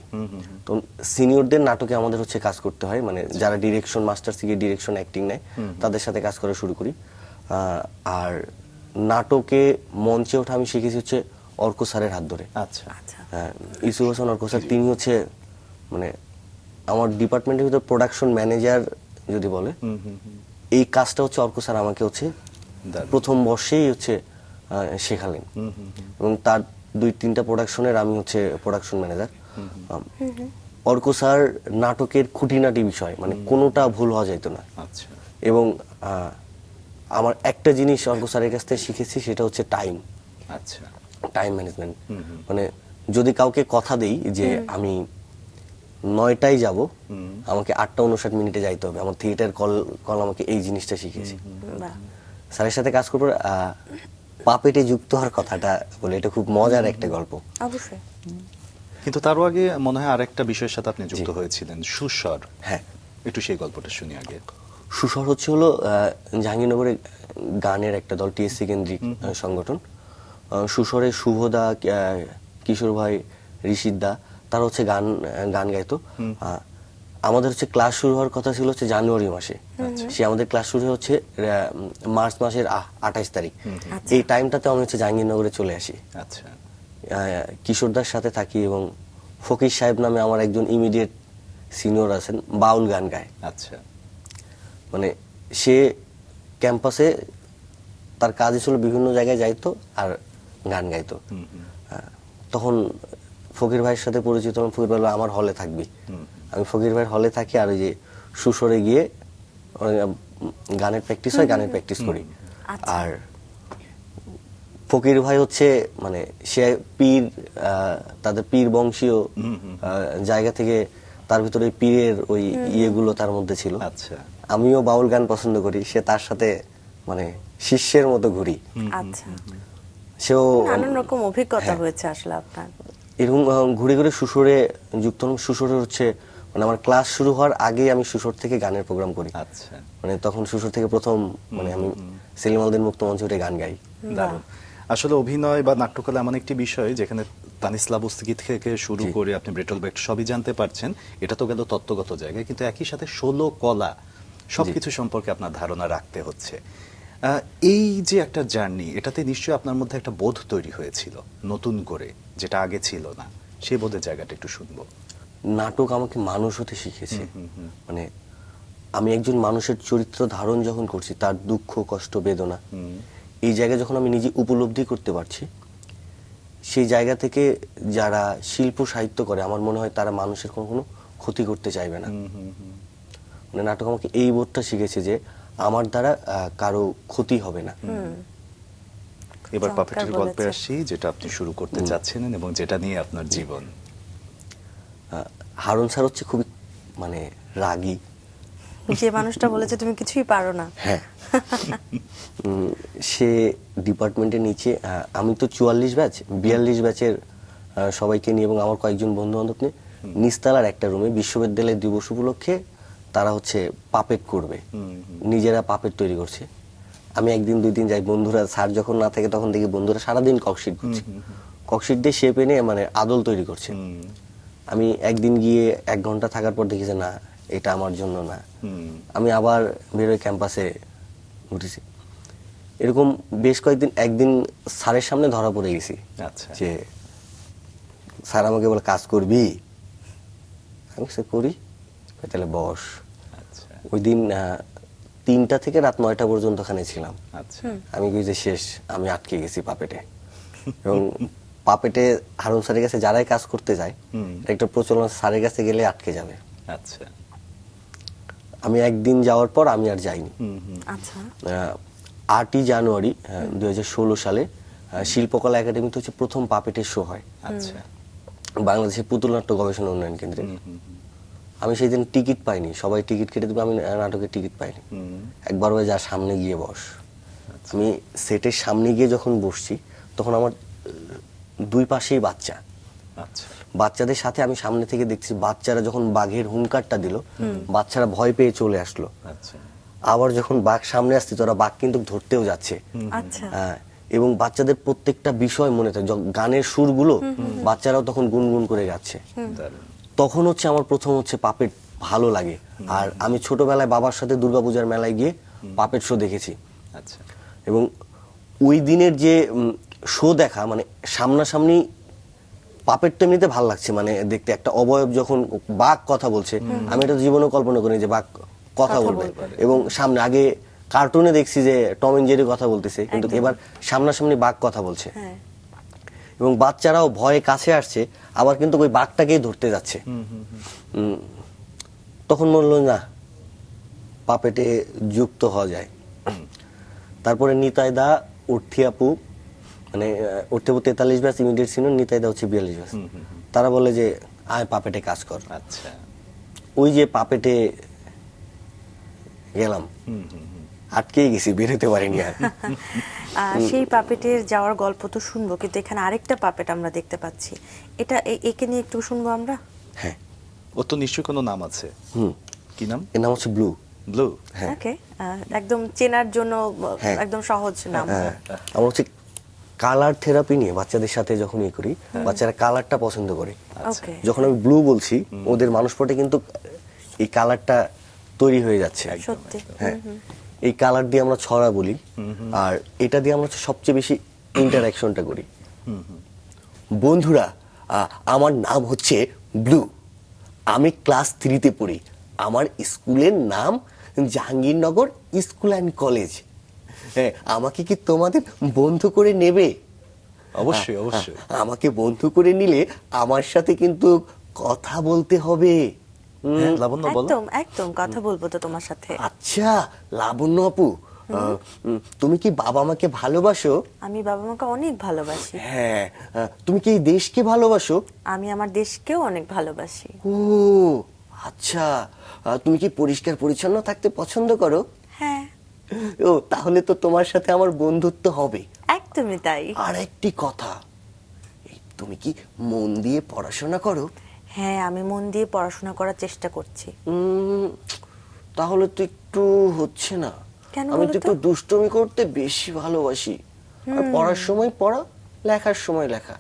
তো সিনিয়রদের নাটকে আমাদের হচ্ছে কাজ করতে হয়, মানে যারা ডিরেকশন মাস্টার্স থেকে ডিরেকশন অ্যাক্টিং নেয় তাদের সাথে কাজ করা শুরু করি। আর নাটকে মঞ্চে ওঠা আমি শিখেছি হচ্ছে অর্ক স্যারের হাত ধরে। আচ্ছা। ইউসুফ হাসান অর্ক স্যার, তিনি হচ্ছে মানে আমার ডিপার্টমেন্টের ভিতরে প্রোডাকশন ম্যানেজার যদি বলে, এই কাজটা হচ্ছে অর্ক স্যার আমাকে হচ্ছে প্রথম বর্ষেই হচ্ছে শেখালেন। এবং তার 2-3টা প্রোডাকশনের আমি হচ্ছে প্রোডাকশন ম্যানেজার। অর্ক স্যার নাটকের খুঁটিনাটি বিষয়, মানে কোনোটা ভুল হওয়া যেত না। আচ্ছা। এবং আমার একটা জিনিস অর্ক স্যারের কাছ থেকে শিখেছি, সেটা হচ্ছে টাইম। আচ্ছা। Time management. মানে যদি কাউকে কথা দেই যে আমি 9টায় যাব, আমাকে 8:59 যাইতে হবে। আমার থিয়েটার কল আমাকে এই জিনিসটা শিখিয়েছে। স্যারের সাথে কাজ করবো। পাপেটে যুক্ত হওয়ার কথাটা বলে, এটা খুব মজার একটা গল্প। অবশ্যই। কিন্তু তারও আগে মনে হয় আরেকটা বিষয়ের সাথে আপনি যুক্ত হয়েছিলেন, সুস্বর। হ্যাঁ, একটু সেই গল্পটা শুনি আগে। সুস্বর হচ্ছে হলো জাহাঙ্গীরনগরে গানের একটা দল, টিএসসি কেন্দ্রিক সংগঠন। সুস্বরে শুভদা, কিশোর ভাই, ঋষিদ দা, তারা হচ্ছে গান গাইতো। আমাদের হচ্ছে ক্লাস শুরু হওয়ার কথা ছিল হচ্ছে জানুয়ারি মাসে। সে আমাদের ক্লাস শুরু হচ্ছে মার্চ মাসের 28 তারিখ। এই টাইমটাতে আমি হচ্ছে জাহাঙ্গীরনগরে চলে আসি। আচ্ছা। কিশোরদার সাথে থাকি, এবং ফকির সাহেব নামে আমার একজন ইমিডিয়েট সিনিয়র আছেন, বাউল গান গায়। আচ্ছা। মানে সে ক্যাম্পাসে তার কাজই ছিল বিভিন্ন জায়গায় যাইতো আর গান গাইতো। তখন ফকির ভাইয়ের সাথে পরিচিত, ফকির ভাই আমার হলে থাকবি। আমি ফকির ভাইয়ের হলে থাকি, আর ওই যে সুস্বরে গিয়ে গানের প্র্যাকটিস হয়, গানের প্র্যাকটিস করি। আর ফকির ভাই হচ্ছে মানে সে পীর, তাদের পীর বংশীয় জায়গা থেকে, তার ভিতরে পীরের ওই ইয়েগুলো তার মধ্যে ছিল। আচ্ছা। আমিও বাউল গান পছন্দ করি, সে তার সাথে মানে শিষ্যের মতো ঘুরি। আচ্ছা। সেও নানান রকম অভিজ্ঞতা হয়েছে আসলে আপনার। এরকম ঘুরে ঘুরে সুসরে যুক্ত হলাম। সুসরে হচ্ছে মানে আমার ক্লাস শুরু হওয়ার আগেই আমি সুসর থেকে গানের প্রোগ্রাম করি। আচ্ছা, মানে তখন সুসর থেকে প্রথম মানে আমি সেলিম আলদের মুক্ত মঞ্চে উঠে গান গাই। দারুণ। আসলে অভিনয় বা নাট্যকলা এমন একটি বিষয় যেখানে তানিস্লাবস্কি থেকে শুরু করে আপনি ব্রেটল ব্রেট সবই জানতে পারছেন, এটা তো গেল তত্ত্বগত জায়গায়, কিন্তু একই সাথে 16 কলা সবকিছু সম্পর্কে আপনার ধারণা রাখতে হচ্ছে। এই যে একটা জার্নি, এটাতে নিশ্চয়ই আপনার মধ্যে একটা বোধ তৈরি হয়েছিল নতুন করে, যেটা আগে ছিল না। সেই বোধের জায়গাটা একটু শুনবো। নাটক আমাকে মানুষ হতে শিখেছে। মানে আমি একজন মানুষের চরিত্র ধারণ যখন করছি, তার দুঃখ কষ্ট বেদনা এই জায়গায় যখন আমি নিজে উপলব্ধি করতে পারছি, সেই জায়গা থেকে যারা শিল্প সাহিত্য করে আমার মনে হয় তারা মানুষের কোনো ক্ষতি করতে চাইবে না। মানে নাটক আমাকে এই বোধটা শিখেছে যে আমার দ্বারা কারো ক্ষতি হবে না। এবার চমৎকার পাপেটের গল্পে বলেছে। আসি, যেটা আপনি শুরু করতে চাচ্ছিলেন এবং যেটা নিয়ে আপনার জীবন। হারুন স্যার হচ্ছে খুবই মানে রাগী। যে মানুষটা বলেছে তুমি কিছুই পারো না। হ্যাঁ। সে ডিপার্টমেন্টের নিচে আমি তো 44 ব্যাচ, 42 ব্যাচের সবাইকে নিয়ে এবং আমার কয়েকজন বন্ধু বান্ধব নিয়ে নিস্তালার একটা রুমে বিশ্ববিদ্যালয়ের দিবস উপলক্ষে তারা হচ্ছে পাপেট করবে, নিজেরা পাপেট তৈরি করছে। আমি একদিন দুই দিন যাই, বন্ধুরা স্যার যখন না থাকে তখন দেখি বন্ধুরা সারাদিন ককশিট করছে, ককশিট দিয়ে শেপ এনে মানে আদল তৈরি করছে। আমি একদিন গিয়ে 1 ঘন্টা থাকার পর দেখি যে না, এটা আমার জন্য না। আমি আবার বেরোয় ক্যাম্পাসে উঠেছি। এরকম বেশ কয়েকদিন, একদিন স্যারের সামনে ধরা পড়ে গেছি। আচ্ছা। যে স্যার আমাকে বলে কাজ করবি, আমি সে করি, তাহলে বস। আচ্ছা ওই দিন 3টা থেকে রাত 9টা পর্যন্ত ওখানে ছিলাম। আচ্ছা। আমি কই যে শেষ, আমি আটকে গেছি পাপেটে। এবং পাপেটে হারুন স্যারের কাছে যারাই কাজ করতে যায়, এটা একটা প্রচলন, স্যারের কাছে গেলে আটকে যাবে। আচ্ছা। আমি একদিন যাওয়ার পর আমি আর যাইনি। আচ্ছা। 8ই জানুয়ারি 2016 সালে শিল্পকলা একাডেমিতে হচ্ছে প্রথম পাপেটের শো হয় আচ্ছা। বাংলাদেশের পুতুল নাট্য গবেষণা উন্নয়ন কেন্দ্রে। আমি সেই দিন টিকিট পাইনি, সবাই টিকিট কেটে দেবে, আমি নাটকের টিকিট পাইনি। একবার ওই যা সামনে গিয়ে বস। আমি সেটের সামনে গিয়ে যখন বসছি তখন আমার 2 পাশেই বাচ্চা। আচ্ছা। বাচ্চাদের সাথে আমি সামনে থেকে দেখছি বাচ্চারা যখন বাঘের হুঙ্কারটা দিল, বাচ্চারা ভয় পেয়ে চলে আসলো। আচ্ছা। আবার যখন বাঘ সামনে আসছে, তোরা বাঘ কিন্তু ধরতেও যাচ্ছে। আচ্ছা। হ্যাঁ, এবং বাচ্চাদের প্রত্যেকটা বিষয় মনে থাকে, গানের সুরগুলো বাচ্চারাও তখন গুনগুন করে গাচ্ছে। দারুণ। তখন হচ্ছে আমার প্রথম হচ্ছে পাপেট ভালো লাগে। আর আমি ছোটবেলায় বাবার সাথে দুর্গাপূজার মেলায় গিয়ে পাপেট শো দেখেছি। আচ্ছা। এবং ওই দিনের যে শো দেখা, মানে সামনাসামনি পাপেট তো এমনিতে ভালো লাগছে, মানে দেখতে একটা অবয়ব যখন বাঘ কথা বলছে, আমি এটা জীবনেও কল্পনা করিনি যে বাঘ কথা বলবে। এবং সামনে আগে কার্টুনে দেখছি যে টম এন্ড জেরি কথা বলতেছে, কিন্তু এবার সামনাসামনি বাঘ কথা বলছে। হ্যাঁ। এবং বাচ্চারাও ভয়ে কাছে আসছে, আবার কিন্তু ওই বাঘটাকেই ধরতে যাচ্ছে। তখন মনে হলো না, পাপেটে যুক্ত হওয়া যায়। তারপরে নিতাই দা, অর্থী আপু, মানে অর্থী আপু 43 ব্যাচ ইমিডিয়েট সিনিয়র, নিতাই দা হচ্ছে 42 ব্যাচ। তারা বলে যে আয় পাপেটে কাজ কর। আচ্ছা। ওই যে পাপেটে গেলাম, আটকেই গেছি, বেরোতে পারিনি আর। সেই পাপেটের যাওয়ার গল্প তো শুনবো, কিন্তু এখানে আরেকটা পাপেট আমরা দেখতে পাচ্ছি। এটা একে নিয়ে একটু শুনবো আমরা। হ্যাঁ। ওর তো নিশ্চয়ই কোনো নাম আছে। কি নাম? এর নাম হচ্ছে ব্লু। ব্লু। হ্যাঁ। ওকে, একদম চেনার জন্য হ্যাঁ। একদম সহজ নাম। আমরা হচ্ছে কালার থেরাপি নিয়ে বাচ্চাদের সাথে যখন করি, বাচ্চারা কালারটা পছন্দ করে। ওকে। যখন আমি ব্লু বলছি, ওদের মানুষপটে কিন্তু এই কালারটা তৈরি হয়ে যাচ্ছে। সত্যি। হ্যাঁ, এই কালার দিয়ে আমরা ছড়া বলি, আর এটা দিয়ে আমরা হচ্ছে সবচেয়ে বেশি ইন্টারঅ্যাকশনটা করি। বন্ধুরা, আমার নাম হচ্ছে ব্লু, আমি ক্লাস 3-তে পড়ি, আমার স্কুলের নাম জাহাঙ্গীরনগর স্কুল অ্যান্ড কলেজ। হ্যাঁ, আমাকে কি তোমাদের বন্ধু করে নেবে? অবশ্যই অবশ্যই। আমাকে বন্ধু করে নিলে আমার সাথে কিন্তু কথা বলতে হবে। হ্যাঁ, লাবণ্য বলো। একদম একদম কথা বলবো তো তোমার সাথে। আচ্ছা লাবণ্য আপু, তুমি কি বাবা মাকে ভালোবাসো? আমি বাবা মাকে অনেক ভালোবাসি। হ্যাঁ, তুমি কি এই দেশকে ভালোবাসো? আমি আমার দেশকেও অনেক ভালোবাসি। ও আচ্ছা, তুমি কি পরিষ্কার পরিচ্ছন্ন থাকতে পছন্দ করো? হ্যাঁ, ও তাহলে তো তোমার সাথে আমার বন্ধুত্ব হবে। একদমই তাই। আর একটি কথা, এই তুমি কি মন দিয়ে পড়াশোনা করো? হ্যাঁ, আমি মন দিয়ে পড়াশোনা করার চেষ্টা করছি। তাহলে তো একটু হচ্ছে না। কেন আমি বলো তো তো? একটু দুষ্টুমি করতে বেশি ভালোবাসি। আর পড়ার সময় পড়া, লেখার সময় লেখা,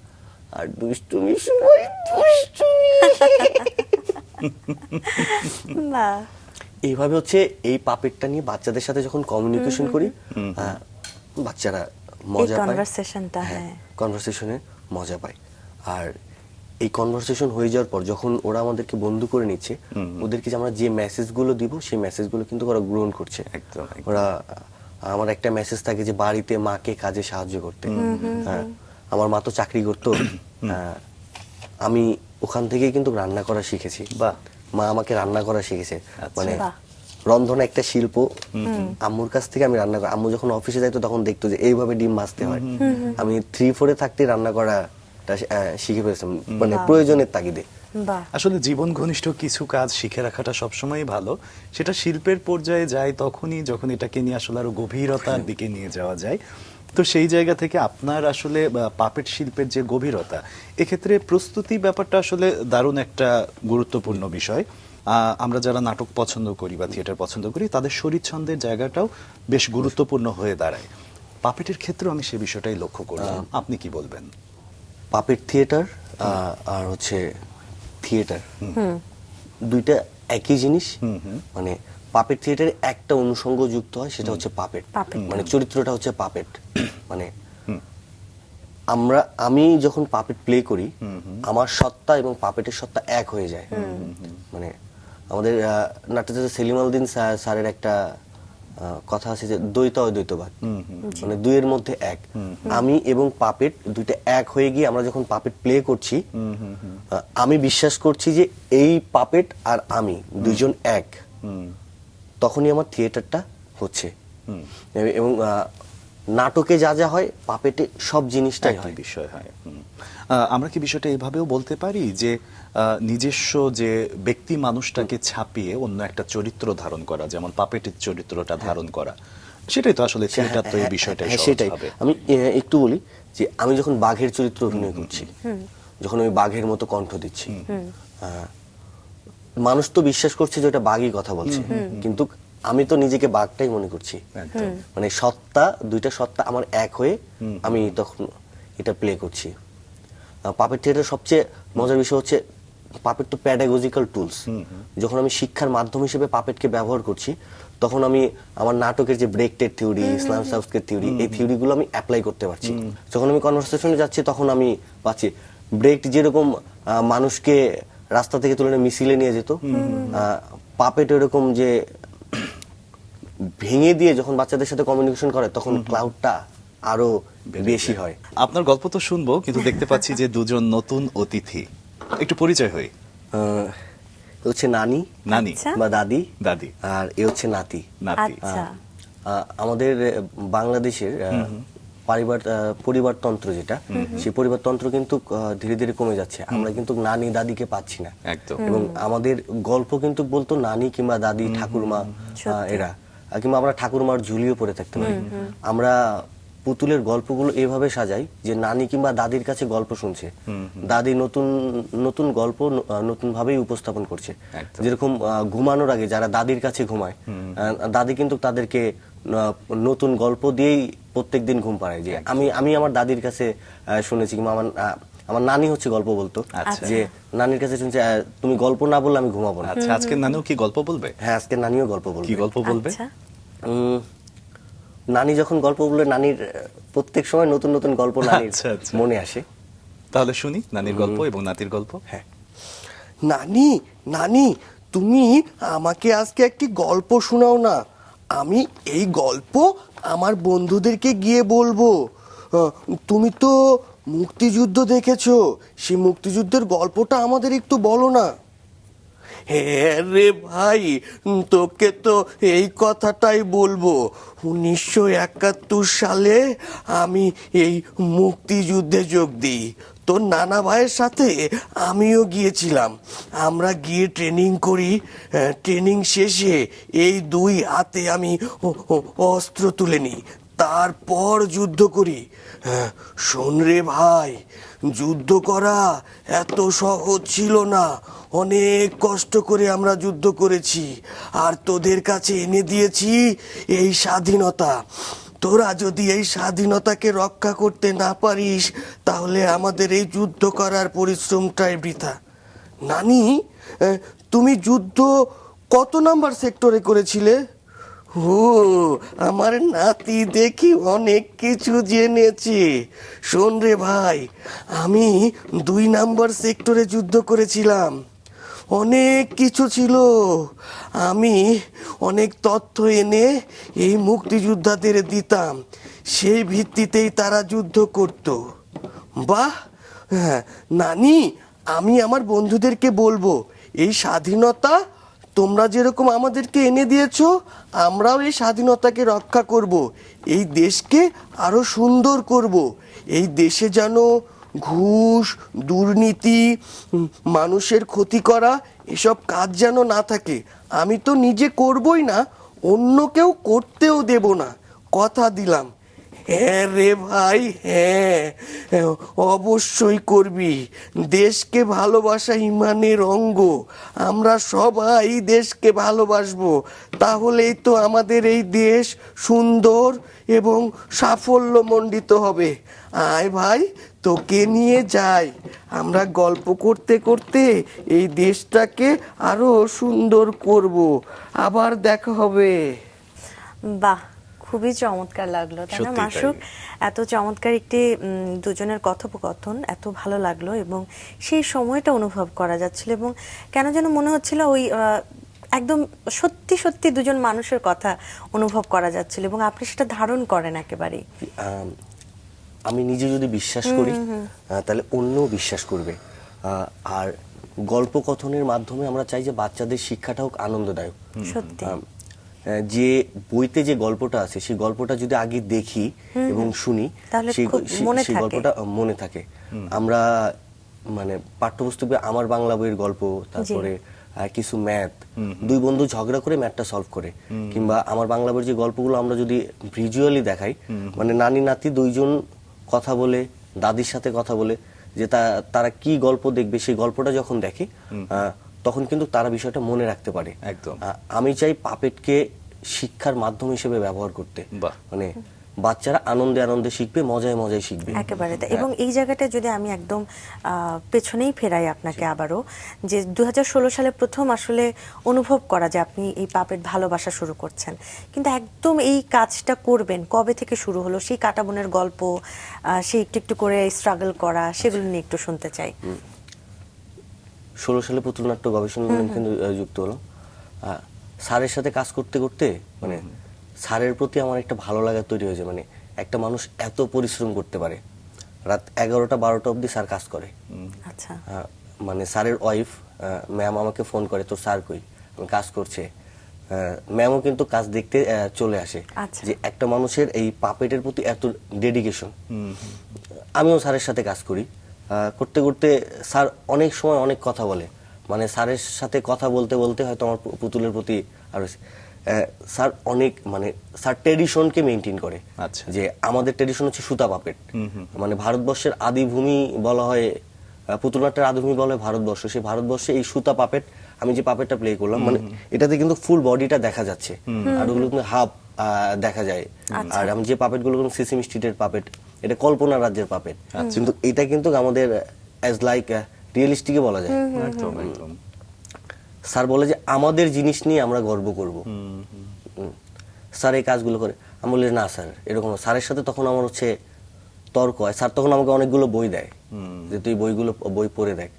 আর দুষ্টুমির সময় দুষ্টুমি। বা এইভাবে হচ্ছে এই পাপেটটা নিয়ে বাচ্চাদের সাথে যখন কমিউনিকেশন করি, বাচ্চারা মজা পায়। কনভারসেশনটা, হ্যাঁ। কনভারসেশনে মজা পায়। আর এই কনভারসেশন হয়ে যাওয়ার পর যখন ওরা আমাদেরকে বন্ধু করে নিচ্ছে, ওদেরকে যে আমরা যে মেসেজগুলো দিব সেই মেসেজগুলো কিন্তু ওরা গ্রহণ করছে। একদম, একদম। ওরা, আমার একটা মেসেজ থাকে যে বাড়িতে মাকে কাজে সাহায্য করতে। হ্যাঁ, আমার মা তো চাকরি করতো, আমি ওখান থেকেই কিন্তু রান্না করা শিখেছি। বাহ। মা আমাকে রান্না করা শিখেছে। আচ্ছা। মানে বাহ। রন্ধন একটা শিল্প। আম্মুর কাছ থেকে আমি রান্না করা, আম্মু যখন অফিসে যাইতো তখন দেখতো যে এইভাবে ডিম ভাজতে হয়। আমি 3-4 থাকতে রান্না করাটা শিখে ফেলেছিলাম, মানে প্রয়োজনের তাগিদে। বাহ। আসলে জীবন ঘনিষ্ঠ কিছু কাজ শিখে রাখাটা সবসময় ভালো। সেটা শিল্পের পর্যায়ে যায় তখনই যখন এটাকে নিয়ে আসলে আরো গভীরতার দিকে নিয়ে যাওয়া যায়। তো সেই জায়গা থেকে আপনার আসলে পাপেট শিল্পের যে গভীরতা, এক্ষেত্রে প্রস্তুতি ব্যাপারটা আসলে দারুণ একটা গুরুত্বপূর্ণ বিষয়। আমরা যারা নাটক পছন্দ করি বা থিয়েটার পছন্দ করি, তাদের শরীরছন্দের জায়গাটাও বেশ গুরুত্বপূর্ণ হয়ে দাঁড়ায়। পাপেটের ক্ষেত্রেও আমি সে বিষয়টাই লক্ষ্য করলাম। আপনি কি বলবেন? পাপেট থিয়েটার আর হচ্ছে থিয়েটার, দুইটা একই জিনিস। মানে পাপেট থিয়েটারে একটা অনুষঙ্গ যুক্ত হয়, সেটা হচ্ছে পাপেট। মানে চরিত্রটা হচ্ছে পাপেট। মানে আমি যখন পাপেট প্লে করি, আমার সত্তা এবং পাপেটের সত্তা এক হয়ে যায়। মানে আমাদের নাট্যচিত্র সেলিম আলদিন স্যারের একটা কথা আছে যে দ্বৈত অদ্বৈতবাদ, মানে দুইয়ের মধ্যে এক। আমি এবং পাপেট দুইটা এক হয়ে গিয়ে আমরা যখন পাপেট প্লে করছি, আমি বিশ্বাস করছি যে এই পাপেট আর আমি দুইজন এক, তখনই আমার থিয়েটারটা হচ্ছে। এবং নাটকে যা যা হয় পাপেটে সব জিনিসটাই হয়। একই বিষয় হয়। আমরা কি বিষয়টা এভাবেও বলতে পারি যে নিজস্ব যে ব্যক্তি মানুষটাকে ছাপিয়ে অন্য একটা চরিত্র ধারণ করা, যেমন পাপেটের চরিত্রটা ধারণ করা, সেটাই তো আসলে থিয়েটার, তো এই বিষয়টাই সহজ সেটাই। হবে। আমি একটু বলি যে আমি যখন বাঘের চরিত্র অভিনয় করছি, যখন আমি বাঘের মতো কণ্ঠ দিচ্ছি, মানুষ তো বিশ্বাস করছে যে ওটা বাঘই কথা বলছে, কিন্তু আমি তো নিজেকে বাঘটাই মনে করছি। মানে সত্তা, দুইটা সত্তা আমার এক হয়ে আমি তখন এটা প্লে করছি। পাপেট থিয়েটার সবচেয়ে মজার বিষয় হচ্ছে পাপেট তো প্যাডাগজিক্যাল টুলস। যখন আমি শিক্ষার মাধ্যম হিসেবে পাপেটকে ব্যবহার করছি, তখন আমি আমার নাটকের যে ব্রেকটের থিওরি, ইসলাম সাবস্কের থিওরি, এই থিওরিগুলো আমি অ্যাপ্লাই করতে পারছি। যখন আমি কনভারসেশনে যাচ্ছি, তখন আমি পাচ্ছি ব্রেক যেরকম মানুষকে রাস্তা থেকে তুলে মিছিলে নিয়ে যেত, পাপেট এরকম যে ভেঙে দিয়ে যখন বাচ্চাদের সাথে কমিউনিকেশন করে, তখন ক্লাউডটা আরো বেশি হয়। আপনার গল্প তো শুনবো, কিন্তু দেখতে পাচ্ছি যে দুজন নতুন অতিথি, একটু পরিচয় হই। এ হচ্ছে নানি নানি আচ্ছা। বা দাদি, দাদি আর এ হচ্ছে নাতি। নাতি। আচ্ছা। আমাদের বাংলাদেশের পরিবারতন্ত্র যেটা, সেই পরিবারতন্ত্র কিন্তু ধীরে ধীরে কমে যাচ্ছে। আমরা কিন্তু নানি দাদিকে পাচ্ছি না একদম। এবং আমাদের গল্প কিন্তু বলতো নানি কিংবা দাদি, ঠাকুরমা, এরা, কিংবা আমরা ঠাকুরমার ঝুলিও পড়ে থাকতে পারি। আমরা পুতুলের গল্পগুলো এভাবে সাজাই যে নানি কিংবা দাদির কাছে গল্প শুনছে, দাদি নতুন নতুন গল্প নতুন ভাবেই উপস্থাপন করছে। যেরকম ঘুমানোর আগে যারা দাদির কাছে ঘুমায়, দাদি কিন্তু তাদেরকে নতুন গল্প দিয়েই প্রত্যেকদিন ঘুম পাড়ায়। যে আমি আমার দাদির কাছে শুনেছি, কিংবা আমার নানি হচ্ছে গল্প বলতো, যে নানির কাছে শুনছে তুমি গল্প না বললে আমি ঘুমাবো না। আচ্ছা, আজকে নানিও কি গল্প বলবে? হ্যাঁ, আজকে নানিও গল্প বলবে। কি গল্প বলবে? আচ্ছা। নানি যখন গল্প বলবে, নানির প্রত্যেক সময় নতুন নতুন গল্প নানির আচ্ছা, আচ্ছা। মনে আসে। তাহলে শুনি নানির গল্প এবং নাতির গল্প। হ্যাঁ। নানি, নানি, তুমি আমাকে আজকে একটি গল্প শোনাও না। আমি এই গল্প আমার বন্ধুদেরকে গিয়ে বলবো। তুমি তো মুক্তিযুদ্ধ দেখেছো, সেই মুক্তিযুদ্ধের গল্পটা আমাদের একটু বলো না। হ্যাঁ রে ভাই, তোকে তো এই কথাটাই বলবো। 1971 সালে আমি এই মুক্তিযুদ্ধে যোগ দিই। তোর নানা ভাইয়ের সাথে আমিও গিয়েছিলাম। আমরা গিয়ে ট্রেনিং করি। ট্রেনিং শেষে এই দুই হাতে আমি অস্ত্র তুলে নিই। তারপর যুদ্ধ করি। হ্যাঁ, শোন রে ভাই, যুদ্ধ করা এত সহজ ছিল না। অনেক কষ্ট করে আমরা যুদ্ধ করেছি, আর তোদের কাছে এনে দিয়েছি এই স্বাধীনতা। তোরা যদি এই স্বাধীনতাকে রক্ষা করতে না পারিস, তাহলে আমাদের এই যুদ্ধ করার পরিশ্রমটাই বৃথা। নানি, তুমি যুদ্ধ কত নাম্বার সেক্টরে করেছিলে? ও, আমার নাতি দেখি অনেক কিছু জেনেছে। শোন রে ভাই, আমি 2 নাম্বার সেক্টরে যুদ্ধ করেছিলাম। অনেক কিছু ছিল। আমি অনেক তথ্য এনে এই মুক্তিযোদ্ধাদের দিতাম, সেই ভিত্তিতেই তারা যুদ্ধ করত। বাহ, হ্যাঁ নানি, আমি আমার বন্ধুদেরকে বলবো এই স্বাধীনতা তোমরা যেরকম আমাদেরকে এনে দিয়েছো, আমরাও এই স্বাধীনতাকে রক্ষা করব, এই দেশকে আরো সুন্দর করব। এই দেশে যেন ঘুষ, দুর্নীতি, মানুষের ক্ষতি করা এসব কাজ যেন না থাকে। আমি তো নিজে করবই না, অন্য কেউ করতেও দেব না, কথা দিলাম। হ্যাঁ রে ভাই, হ্যাঁ, অবশ্যই করবি। দেশকে ভালোবাসা ইমানের অঙ্গ। আমরা সবাই দেশকে ভালোবাসবো, তাহলেই তো আমাদের এই দেশ সুন্দর এবং সাফল্যমণ্ডিত হবে। আয় ভাই, তোকে নিয়ে যাই, আমরা গল্প করতে করতে এই দেশটাকে আরো সুন্দর করব। আবার দেখা হবে। বাহ, খুবই চমৎকার লাগলো, তাই না সত্যিই তাই। মাসুক? এত চমৎকার একটি দুজনের কথোপকথন, এত ভালো লাগলো এবং সেই সময়টা অনুভব করা যাচ্ছিল এবং কেন যেন মনে হচ্ছিল ওই একদম সত্যি সত্যি দুজন মানুষের কথা অনুভব করা যাচ্ছিল এবং আপনি সেটা ধারণ করেন একেবারেই। আমি নিজে যদি বিশ্বাস করি, তাহলে অন্যও বিশ্বাস করবে। আর গল্প কথনের মাধ্যমে আমরা চাই যে বাচ্চাদের শিক্ষাটা হোক আনন্দদায়ক। সত্যি যে বইতে যে গল্পটা আছে, সেই গল্পটা যদি আগে দেখি এবং শুনি, তাহলে সেই খুব মনে সেই থাকে। গল্পটা মনে থাকে। আমরা মানে পাঠ্যপুস্তকে আমার বাংলা বইয়ের গল্প, তারপরে কিছু ম্যাথ, 2 বন্ধু ঝগড়া করে ম্যাথটা সলভ করে, কিংবা আমার বাংলা বইয়ের যে গল্পগুলো আমরা যদি ভিজুয়ালি দেখাই, মানে নানি নাতি 2 জন কথা বলে, দাদির সাথে কথা বলে, যে তারা কি গল্প দেখবে, সেই গল্পটা যখন দেখে, তখন কিন্তু তারা বিষয়টা মনে রাখতে পারে। একদম। আমি চাই পাপেটকে শিক্ষার মাধ্যম হিসেবে ব্যবহার করতে। বাহ। মানে বাচ্চারা আনন্দে আনন্দে শিখবে, মজায় মজায় শিখবে। একেবারে তাই। এবং এই জায়গাটা যদি আমি একদম পেছনেই ফেরাই আপনাকে আবারও, যে 2016 সালে প্রথম আসলে অনুভব করা যে আপনি এই পাপেট ভালোবাসা শুরু করছেন, কিন্তু একদম এই কাজটা করবেন কবে থেকে শুরু হলো? সেই কাটা বোনের গল্প, সেই একটু একটু করে স্ট্রাগল করা, সেগুলো নিয়ে একটু শুনতে চাই। 16 সালে পুতুল নাট্য গবেষণা কেন্দ্র যুক্ত হলাম। স্যারের সাথে কাজ করতে করতে মানে স্যারের প্রতি আমার একটা ভালো লাগা তৈরি হয়েছে। মানে একটা মানুষ এত পরিশ্রম করতে পারে, রাত 11টা 12টা অবধি স্যার কাজ করে। আচ্ছা, মানে স্যারের ওয়াইফ ম্যাম আমাকে ফোন করে, তোর স্যার কই, আমি কাজ করছে। ম্যামও কিন্তু কাজ দেখতে চলে আসে। আচ্ছা। যে একটা মানুষের এই পাপেটের প্রতি এত ডেডিকেশন। আমিও স্যারের সাথে কাজ করি, করতে করতে স্যার অনেক সময় অনেক কথা বলে। মানে স্যারের সাথে কথা বলতে বলতে হয়তো আমার পুতুলের প্রতি আরো স্যার অনেক, মানে স্যার ট্রেডিশনকে মেনটেন করে। আচ্ছা। যে আমাদের ট্রেডিশন হচ্ছে সুতা পাপেট। মানে ভারতবর্ষের আদিভূমি বলা হয়, পুতুল নাট্যের আদিভূমি বলা হয় ভারতবর্ষ। সেই ভারতবর্ষে এই সুতা পাপেট, আমি যে পাপেটটা প্লে করলাম, মানে এটাতে কিন্তু ফুল বডিটা দেখা যাচ্ছে, আর ওগুলো কিন্তু হাফ দেখা যায়। আর আমি যে পাপেট গুলো সিসিম স্ট্রিটের পাপেট, এটা কল্পনা রাজ্যের পাপেট, কিন্তু এটা কিন্তু আমাদের অ্যাজ লাইক রিয়েলিস্টিকে বলা যায়। একদম একদম। স্যার বলে যে আমাদের জিনিস নিয়ে আমরা গর্ব করব। স্যার এই কাজগুলো করে। আমি বলি না স্যার এরকম না। স্যারের সাথে তখন আমার হচ্ছে তর্ক হয়। স্যার তখন আমাকে অনেকগুলো বই দেয়, যে তুই বই পড়ে দেখ।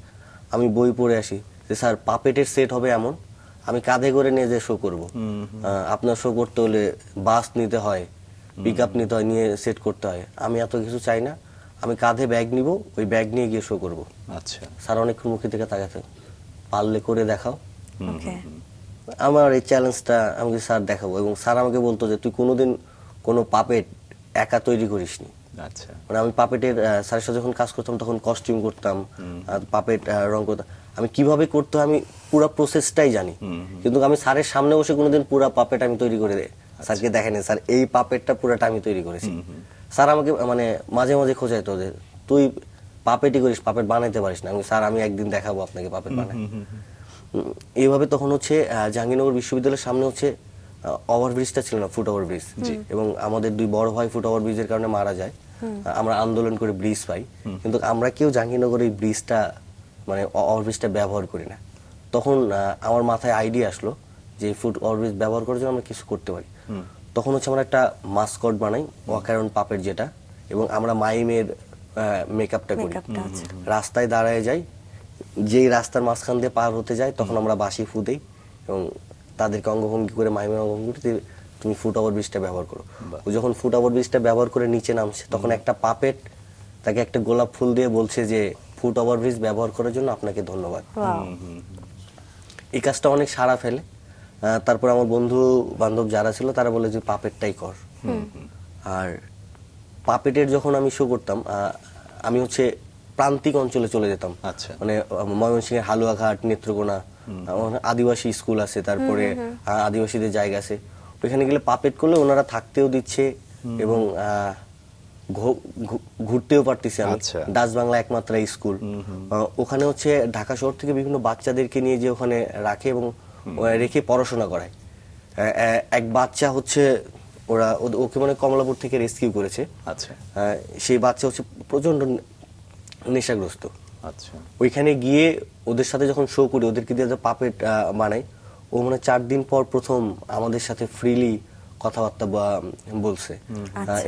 আমি বই পড়ে আসি, যে স্যার পাপেটের সেট হবে এমন, আমি কাঁধে করে নিয়ে যে শো করব। আপনার শো করতে হলে বাস নিতে হয়, পিক আপ নিতে হয়, নিয়ে সেট করতে হয়। আমি এত কিছু চাই না, আমি কাঁধে ব্যাগ নিব, ওই ব্যাগ নিয়ে গিয়ে শো করব। আচ্ছা। স্যার অনেকক্ষণ মুখে থেকে তাকাতে, পারলে করে দেখাও। ওকে, আমার এই চ্যালেঞ্জটা আমাকে স্যার দেখাবো। এবং স্যার আমাকে বলতো যে তুই কোনোদিন কোনো পাপেট একা তৈরি করিসনি। আচ্ছা। মানে আমি পাপেটের স্যারের সাথে যখন কাজ করতাম তখন কস্টিউম করতাম, পাপেট রং করতাম। আমি কিভাবে করতে হয় আমি পুরো প্রসেসটাই জানি, কিন্তু আমি স্যারের সামনে বসে কোনোদিন পুরো পাপেট আমি তৈরি করে স্যারকে দেখেনি, স্যার এই পাপেটটা পুরোটা আমি তৈরি করেছি। স্যার আমাকে মানে মাঝে মাঝে খোঁজায় তোদের, তুই পাপেটই করিস, পাপেট বানাইতে পারিস না। আমি স্যার আমি একদিন দেখাবো আপনাকে পাপেট বানাই। এইভাবে তখন হচ্ছে জাহাঙ্গীরনগর বিশ্ববিদ্যালয়ের সামনে হচ্ছে ওভারব্রিজটা ছিল না, ফুট ওভারব্রিজ, এবং আমাদের 2 বড় ভাই ফুট ওভারব্রিজের কারণে মারা যায়। আমরা আন্দোলন করে ব্রিজ পাই, কিন্তু আমরা কেউ জাহাঙ্গীরনগর এই ব্রিজটা মানে ওভারব্রিজটা ব্যবহার করি না। তখন আমার মাথায় আইডিয়া আসলো যে ফুট ওভারব্রিজ ব্যবহার করার জন্য আমরা কিছু করতে পারি। তখন হচ্ছে আমরা একটা মাস্কট বানাই, ওয়াকারন পাপের যেটা, এবং আমরা মাইমের মেকআপটা করি। রাস্তায় দাঁড়ায় যাই, যেই রাস্তার মাঝখান দিয়ে পার হতে যায় তখন আমরা বাঁশি ফু দেই এবং তাদেরকে অঙ্গভঙ্গি করে মাইমের অঙ্গভঙ্গি করে তুমি ফুট ওভারব্রিজটা ব্যবহার করো। ও যখন ফুট ওভারব্রিজটা ব্যবহার করে নিচে নামছে তখন একটা পাপেট তাকে একটা গোলাপ ফুল দিয়ে বলছে যে ফুট ওভারব্রিজ ব্যবহার করার জন্য আপনাকে ধন্যবাদ। এই কাজটা অনেক সাড়া ফেলে। তারপর আমার বন্ধু বান্ধব যারা ছিল তারা বলে যে পাপেটটাই কর। আর পাপেটের যখন আমি শো করতাম, আমি হচ্ছে প্রান্তিক অঞ্চলে চলে যেতাম। আচ্ছা। মানে ময়মনসিংহের হালুয়াঘাট, নেত্রকোনা, আদিবাসী স্কুল আছে, তারপরে আদিবাসীদের জায়গা আছে, ওইখানে গেলে পাপেট করলে ওনারা থাকতেও দিচ্ছে এবং ঘুরতেও পারতেছি আমি। আচ্ছা। ডাচ বাংলা একমাত্র স্কুল। ওখানে হচ্ছে ঢাকা শহর থেকে বিভিন্ন বাচ্চাদেরকে নিয়ে যে ওখানে রাখে এবং রেখে পড়াশোনা করায়। এক বাচ্চা হচ্ছে ওকে মানে কমলাপুর থেকে রেস্কিউ করেছে। আচ্ছা। সেই বাচ্চা হচ্ছে প্রচন্ড নেশাগ্রস্ত। আচ্ছা। ওইখানে গিয়ে ওদের সাথে যখন শো করি, ওদেরকে দিয়ে পাপেট বানাই, ও মানে 4 দিন পর প্রথম আমাদের সাথে ফ্রিলি কথাবার্তা বলছে।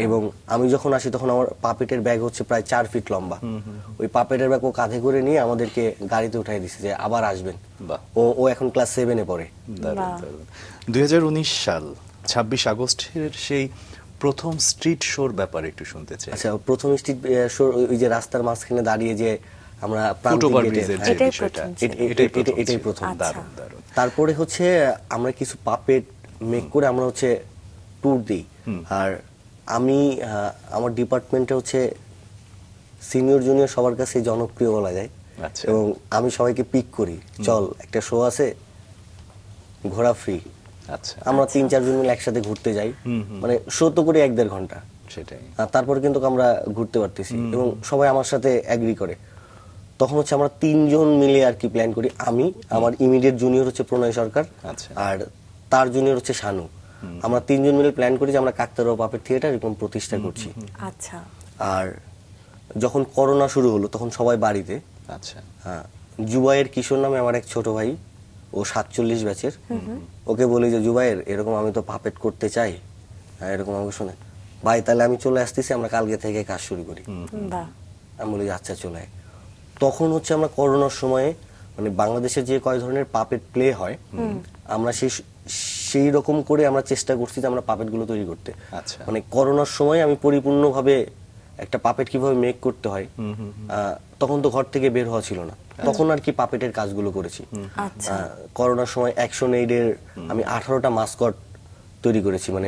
এবং আমি যখন আসি তখন আমার পাপেটের ব্যাগ হচ্ছে প্রায় 4 ফিট লম্বা। ওই পাপেটের ব্যাগ ও কাঁধে করে নিয়ে আমাদেরকে গাড়িতে উঠাই দিছে যে আবার আসবেন। ও এখন ক্লাস 7-এ পড়ে। দারুণ দারুণ। 2019 সাল 26 আগস্টের সেই প্রথম স্ট্রিট শোর ব্যাপারে একটু শুনতে চাই। আচ্ছা, প্রথম স্ট্রিট শো ওই যে রাস্তার মাঝখানে দাঁড়িয়ে যে আমরা এটাই প্রথম। দারুণ দারুণ। তারপরে হচ্ছে আমরা কিছু পাপেট মেক করে আমরা হচ্ছে ট্যুর দিই। আর আমি আমার ডিপার্টমেন্টে হচ্ছে সিনিয়র জুনিয়র সবার কাছে জনপ্রিয় বলা যায়। আচ্ছা। এবং আমি সবাইকে পিক করি, চল একটা শো আছে, ঘোরা ফ্রি। আচ্ছা। আমরা 3-4 জন মিলে একসাথে ঘুরতে যাই, মানে শো তো করি 1-1.5 ঘন্টা। সেটাই। তারপরে কিন্তু আমরা ঘুরতে পারতেছি এবং সবাই আমার সাথে এগ্রি করে। তখন হচ্ছে আমরা 3 জন মিলে আর কি প্ল্যান করি। আমি, আমার ইমিডিয়েট জুনিয়র হচ্ছে প্রণয় সরকার, আচ্ছা। আর তার জুনিয়র হচ্ছে শানু। আমরা 3 জন মিলে প্ল্যান করি যে আমরা কাকতাড়ুয়া পাপেট থিয়েটার এরকম প্রতিষ্ঠা করছি। আচ্ছা। আর যখন করোনা শুরু হলো তখন সবাই বাড়িতে। আচ্ছা। জুবাইয়ের কিশোর নামে আমার এক ছোট ভাই, ও 47 ব্যাচের। ওকে বলি যে জুবাইয়ের এরকম আমি তো পাপেট করতে চাই, এরকম আমাকে শুনে, ভাই তাহলে আমি চলে আসতেছি, আমরা কালকে থেকে কাজ শুরু করি। আমি বলি আচ্ছা চলে আয়। তখন হচ্ছে আমরা করোনার সময়ে মানে বাংলাদেশে যে কয় ধরনের পাপেট প্লে হয়, আমরা সেই রকম করে আমরা চেষ্টা করছি যে আমরা পাপেট গুলো তৈরি করতে। আচ্ছা। মানে করোনার সময় আমি পরিপূর্ণভাবে একটা পাপেট কিভাবে মেক করতে হয়, তখন তো ঘর থেকে বের হওয়া ছিল না, তখন আর কি পাপেটের কাজগুলো করেছি। করোনার সময় অ্যাকশন এইডের আমি 18টা মাস্কট তৈরি করেছি, মানে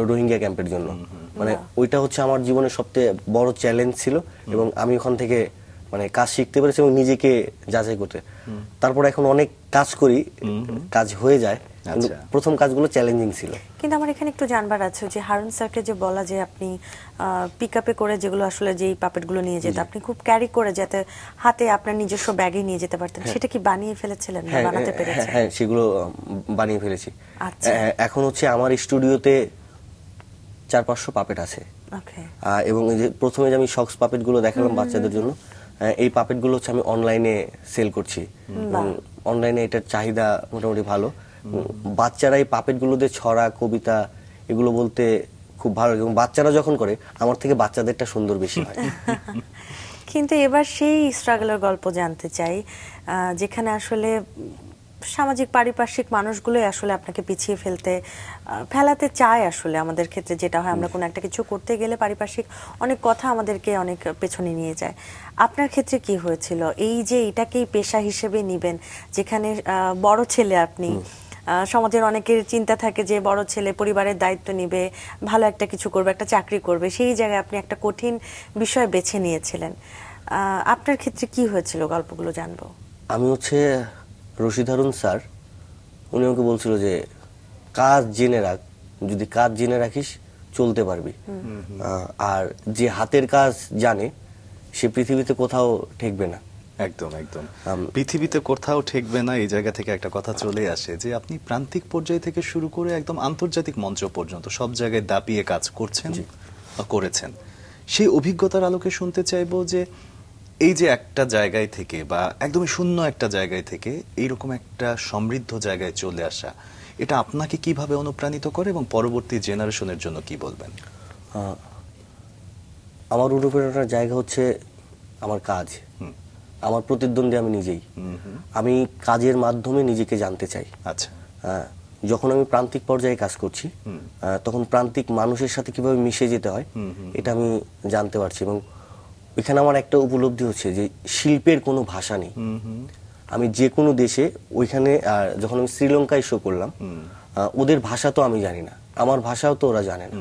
রোহিঙ্গা ক্যাম্পের জন্য। মানে ওইটা হচ্ছে আমার জীবনের সবচেয়ে বড় চ্যালেঞ্জ ছিল এবং আমি ওখান থেকে মানে কাজ শিখতে পেরেছি এবং নিজেকে যাচাই করতে। তারপর এখন অনেক কাজ করি, কাজ হয়ে যায়, কিন্তু প্রথম কাজগুলো চ্যালেঞ্জিং ছিল। কিন্তু আমার এখানে একটু জানবার আছে যে হারুন স্যারকে যে বলা যে আপনি পিকআপে করে যেগুলো আসলে যেই পাপেটগুলো নিয়ে যেতে আপনি খুব ক্যারি করে যাতে হাতে আপনার নিজস্ব ব্যাগে নিয়ে যেতে পারতেন, সেটা কি বানিয়ে ফেলেছিলেন না বানাতে পেরেছেন? হ্যাঁ, সেগুলো বানিয়ে ফেলেছি। আচ্ছা। এখন হচ্ছে আমার স্টুডিওতে 400-500 পাপেট আছে। ওকে। এবং এই যে প্রথমে যে আমি শক্স পাপেট গুলো দেখালাম বাচ্চাদের জন্য, এই পাপেট গুলো হচ্ছে আমি অনলাইনে সেল করছি এবং অনলাইনে এটার চাহিদা মোটামুটি ভালো। বাচ্চারা এই পাপেট গুলোতে ছড়া, কবিতা এগুলো বলতে খুব ভালো, এবং বাচ্চারা যখন করে আমার থেকে বাচ্চাদেরটা সুন্দর বেশি হয়। কিন্তু এবার সেই স্ট্রাগলের গল্প জানতে চাই, যেখানে আসলে সামাজিক পারিপার্শ্বিক মানুষগুলোই আসলে আপনাকে পিছিয়ে ফেলাতে চায়। আসলে আমাদের ক্ষেত্রে যেটা হয়, আমরা কোনো একটা কিছু করতে গেলে পারিপার্শ্বিক অনেক কথা আমাদেরকে অনেক পেছনে নিয়ে যায়। আপনার ক্ষেত্রে কি হয়েছিল? এই যে এটাকেই পেশা হিসেবে নিবেন, যেখানে বড় ছেলে আপনি, সমাজের অনেকের চিন্তা থাকে যে বড় ছেলে পরিবারের দায়িত্ব নিবে, ভালো একটা কিছু করবে, একটা চাকরি করবে, সেই জায়গায় আপনি একটা কঠিন বিষয় বেছে নিয়েছিলেন। আপনার ক্ষেত্রে কি হয়েছিল, গল্পগুলো জানবো। আমি হচ্ছে রশিদ হারুন স্যার, উনি আমাকে বলছিল যে কাজ জেনে রাখ, যদি কাজ জেনে রাখিস চলতে পারবি। আর যে হাতের কাজ জানে সে পৃথিবীতে কোথাও ঠেকবে না। একদম একদম পৃথিবীতে কোথাও ঠেকবে না, এই জায়গা থেকে একটা কথা চলে আসে যে আপনি প্রান্তিক পর্যায় থেকে শুরু করে একদম আন্তর্জাতিক মঞ্চ পর্যন্ত সব জায়গায় দাপিয়ে কাজ করছেন বা করেছেন। সেই অভিজ্ঞতার আলোকে শুনতে চাইবো যে এই যে একটা জায়গায় থেকে বা একদমই শূন্য একটা জায়গায় থেকে এইরকম একটা সমৃদ্ধ জায়গায় চলে আসা, এটা আপনাকে কিভাবে অনুপ্রাণিত করে এবং পরবর্তী জেনারেশনের জন্য কি বলবেন? আমার অনুপ্রেরণার জায়গা হচ্ছে আমার কাজ, আমার প্রতিদ্বন্দ্বী আমি নিজেই। আমি কাজের মাধ্যমে নিজেকে জানতে চাই। আচ্ছা, যখন আমি প্রান্তিক পর্যায়ে কাজ করছি তখন প্রান্তিক মানুষের সাথে কিভাবে মিশে যেতে হয় এটা আমি জানতে পারছি, এবং এখানে আমার একটা উপলব্ধি হচ্ছে যে শিল্পের কোনো ভাষা নেই। আমি যে কোনো দেশে ওইখানে যখন আমি শ্রীলঙ্কায় শো করলাম, ওদের ভাষা তো আমি জানি না, আমার ভাষাও তো ওরা জানে না,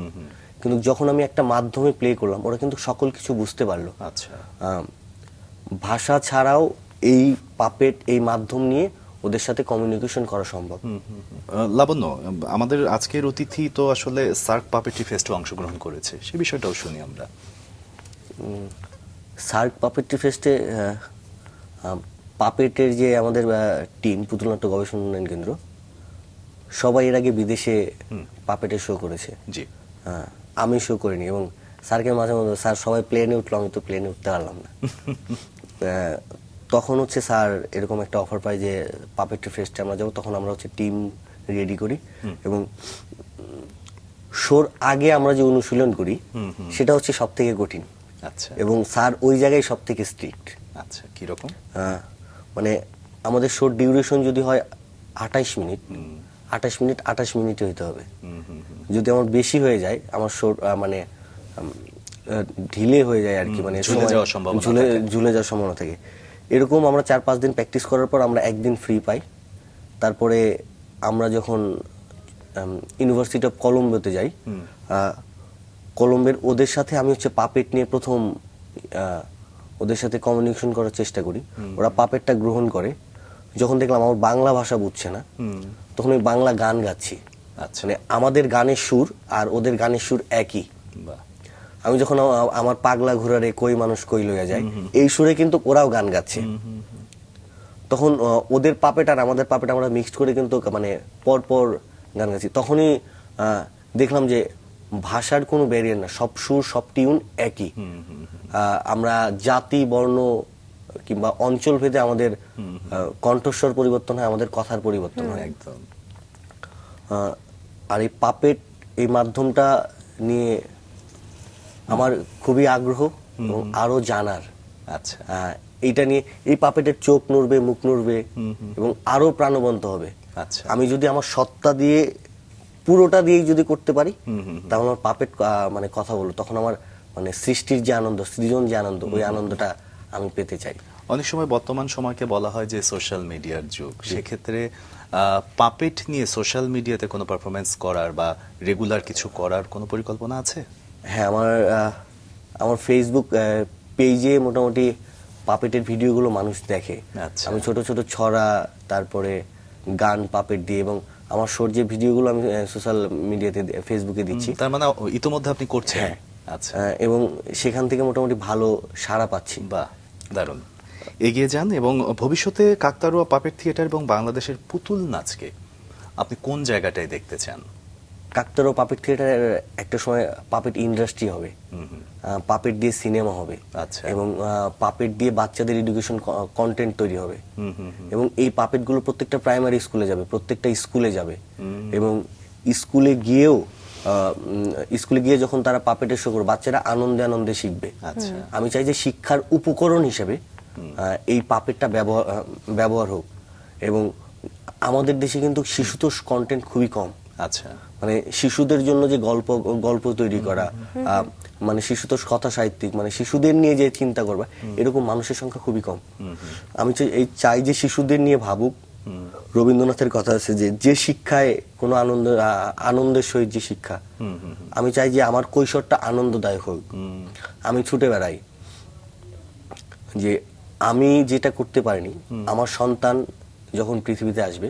কিন্তু যখন আমি একটা মাধ্যমে প্লে করলাম ওরা কিন্তু সকল কিছু বুঝতে পারলো। আচ্ছা, ভাষা ছাড়াও এই পাপেট, এই মাধ্যম নিয়ে ওদের সাথে কমিউনিকেশন করা সম্ভব। লাবণ্য, আমাদের আজকের অতিথি তো আসলে সার্ক পাপেট্রি ফেস্টে অংশগ্রহণ করেছে, সে বিষয়টাও শুনি আমরা। সার্ক পাপেট্রি ফেস্টে পাপেটের যে আমাদের টিম, পুতুল নাট্য গবেষণা উন্নয়ন কেন্দ্র, সবাই এর আগে বিদেশে পাপেটের শো করেছে। জি, আমি শো করিনি, এবং স্যারকে মাঝে মাঝে, স্যার সবাই প্লেনে উঠলো, আমি তো প্লেনে উঠতে পারলাম না। তখন হচ্ছে স্যার এরকম একটা অফার পাই যে পাপেট্রি ফেস্টে আমরা যাবো, তখন আমরা হচ্ছে টিম রেডি করি, এবং শোর আগে আমরা যে অনুশীলন করি সেটা হচ্ছে সব থেকে কঠিন। আচ্ছা, এবং স্যার ওই জায়গায় সব থেকে স্ট্রিক্ট। আচ্ছা, কিরকম? মানে আমাদের শোর ডিউরেশন যদি হয় 28 মিনিট, 28 মিনিট 28 মিনিটে হইতে হবে। যদি আমার বেশি হয়ে যায়, আমার শোর মানে ঢিলে হয়ে যায় আর কি, মানে ঝুলে যাওয়ার সম্ভাবনা ঝুলে যাওয়ার সম্ভাবনা থাকে। এরকম আমরা 4-5 দিন প্র্যাকটিস করার পর আমরা একদিন ফ্রি পাই। তারপরে আমরা যখন ইউনিভার্সিটি অফ কলম্বোতে যাই, কলম্বের ওদের সাথে আমি হচ্ছে পাপেট নিয়ে প্রথম ওদের সাথে কমিউনিকেশন করার চেষ্টা করি। ওরা পাপেটটা গ্রহণ করে। যখন দেখলাম আমার বাংলা ভাষা বুঝছে না, তখন আমি বাংলা গান গাচ্ছি। আচ্ছা, মানে আমাদের গানের সুর আর ওদের গানের সুর একই। বাহ, আমি যখন আমার পাগলা ঘোরারে কই মানুষ কই লইয়া যায়, এই সুরে কিন্তু ওরাও গান গাচ্ছে। তখন ওদের পাপেট আর আমাদের পাপেট আমরা মিক্সড করে কিন্তু মানে পর পর গান গাচ্ছি। তখনই দেখলাম যে ভাষার কোনো ব্যারিয়ার না, সব সুর সব টিউন একই। আমরা জাতি, বর্ণ কিংবা অঞ্চল ভেদে আমাদের কণ্ঠস্বর পরিবর্তন হয়, আমাদের কথার পরিবর্তন হয়। একদম। আর এই পাপেট, এই মাধ্যমটা নিয়ে আমার খুবই আগ্রহ এবং আরো জানার। আচ্ছা, এইটা নিয়ে এই পাপেটের চোখ নড়বে, মুখ নড়বে এবং আরো প্রাণবন্ত হবে। আচ্ছা, আমি যদি আমার সত্তা দিয়ে পুরোটা দিয়েই যদি করতে পারি, তাহলে আমার পাপেট মানে কথা বলবো, তখন আমার মানে সৃষ্টির যে আনন্দ, সৃজন যে আনন্দ, ওই আনন্দটা আমি পেতে চাই। অনেক সময় বর্তমান সময়কে বলা হয় যে সোশ্যাল মিডিয়ার যুগ, সেক্ষেত্রে পাপেট নিয়ে সোশ্যাল মিডিয়াতে কোনো পারফরমেন্স করার বা রেগুলার কিছু করার কোনো পরিকল্পনা আছে? হ্যাঁ, আমার ফেসবুক পেজে মোটামুটি পাপেটের ভিডিওগুলো মানুষ দেখে। আচ্ছা। আমি ছোট ছোট ছড়া, তারপরে গান পাপেট দিয়ে, এবং আমার শোর যে ভিডিওগুলো আমি সোশ্যাল মিডিয়াতে ফেসবুকে দিচ্ছি। তার মানে ইতোমধ্যে আপনি করছেন? হ্যাঁ। আচ্ছা, এবং সেখান থেকে মোটামুটি ভালো সাড়া পাচ্ছি। বাহ, দারুণ। এগিয়ে যান, এবং ভবিষ্যতে কাকতাড়ুয়া পাপেট থিয়েটার এবং বাংলাদেশের পুতুল নাচকে আপনি কোন জায়গাটায় দেখতে চান? কাকতাড়ুয়া পাপেট থিয়েটারের একটা সময় পাপেট ইন্ডাস্ট্রি হবে, পাপেট দিয়ে সিনেমা হবে, আচ্ছা। এবং পাপেট দিয়ে বাচ্চাদের এডুকেশন কন্টেন্ট তৈরি হবে, এবং এই পাপেটগুলো প্রত্যেকটা প্রাইমারি স্কুলে যাবে, প্রত্যেকটা স্কুলে যাবে, এবং স্কুলে গিয়ে যখন তারা পাপেটের শো করবে, বাচ্চারা আনন্দে আনন্দে শিখবে। আচ্ছা। আমি চাই যে শিক্ষার উপকরণ হিসেবে এই পাপেটটা ব্যবহার হোক। এবং আমাদের দেশে কিন্তু শিশুতোষ কন্টেন্ট খুবই কম। আচ্ছা, মানে শিশুদের জন্য যে গল্প তৈরি করা, মানে শিশুতোষ কথা সাহিত্যিক, মানে শিশুদের নিয়ে যে চিন্তা করবা, এরকম মানুষের সংখ্যা খুবই কম। আমি চাই যে শিশুদের নিয়ে ভাবুক। রবীন্দ্রনাথের কথা আছে যে শিক্ষায় কোনো আনন্দের সহিত যে শিক্ষা, আমি চাই যে আমার কৈশোরটা আনন্দদায়ক হোক। আমি ছুটে বেড়াই, যে আমি যেটা করতে পারিনি, আমার সন্তান যখন পৃথিবীতে আসবে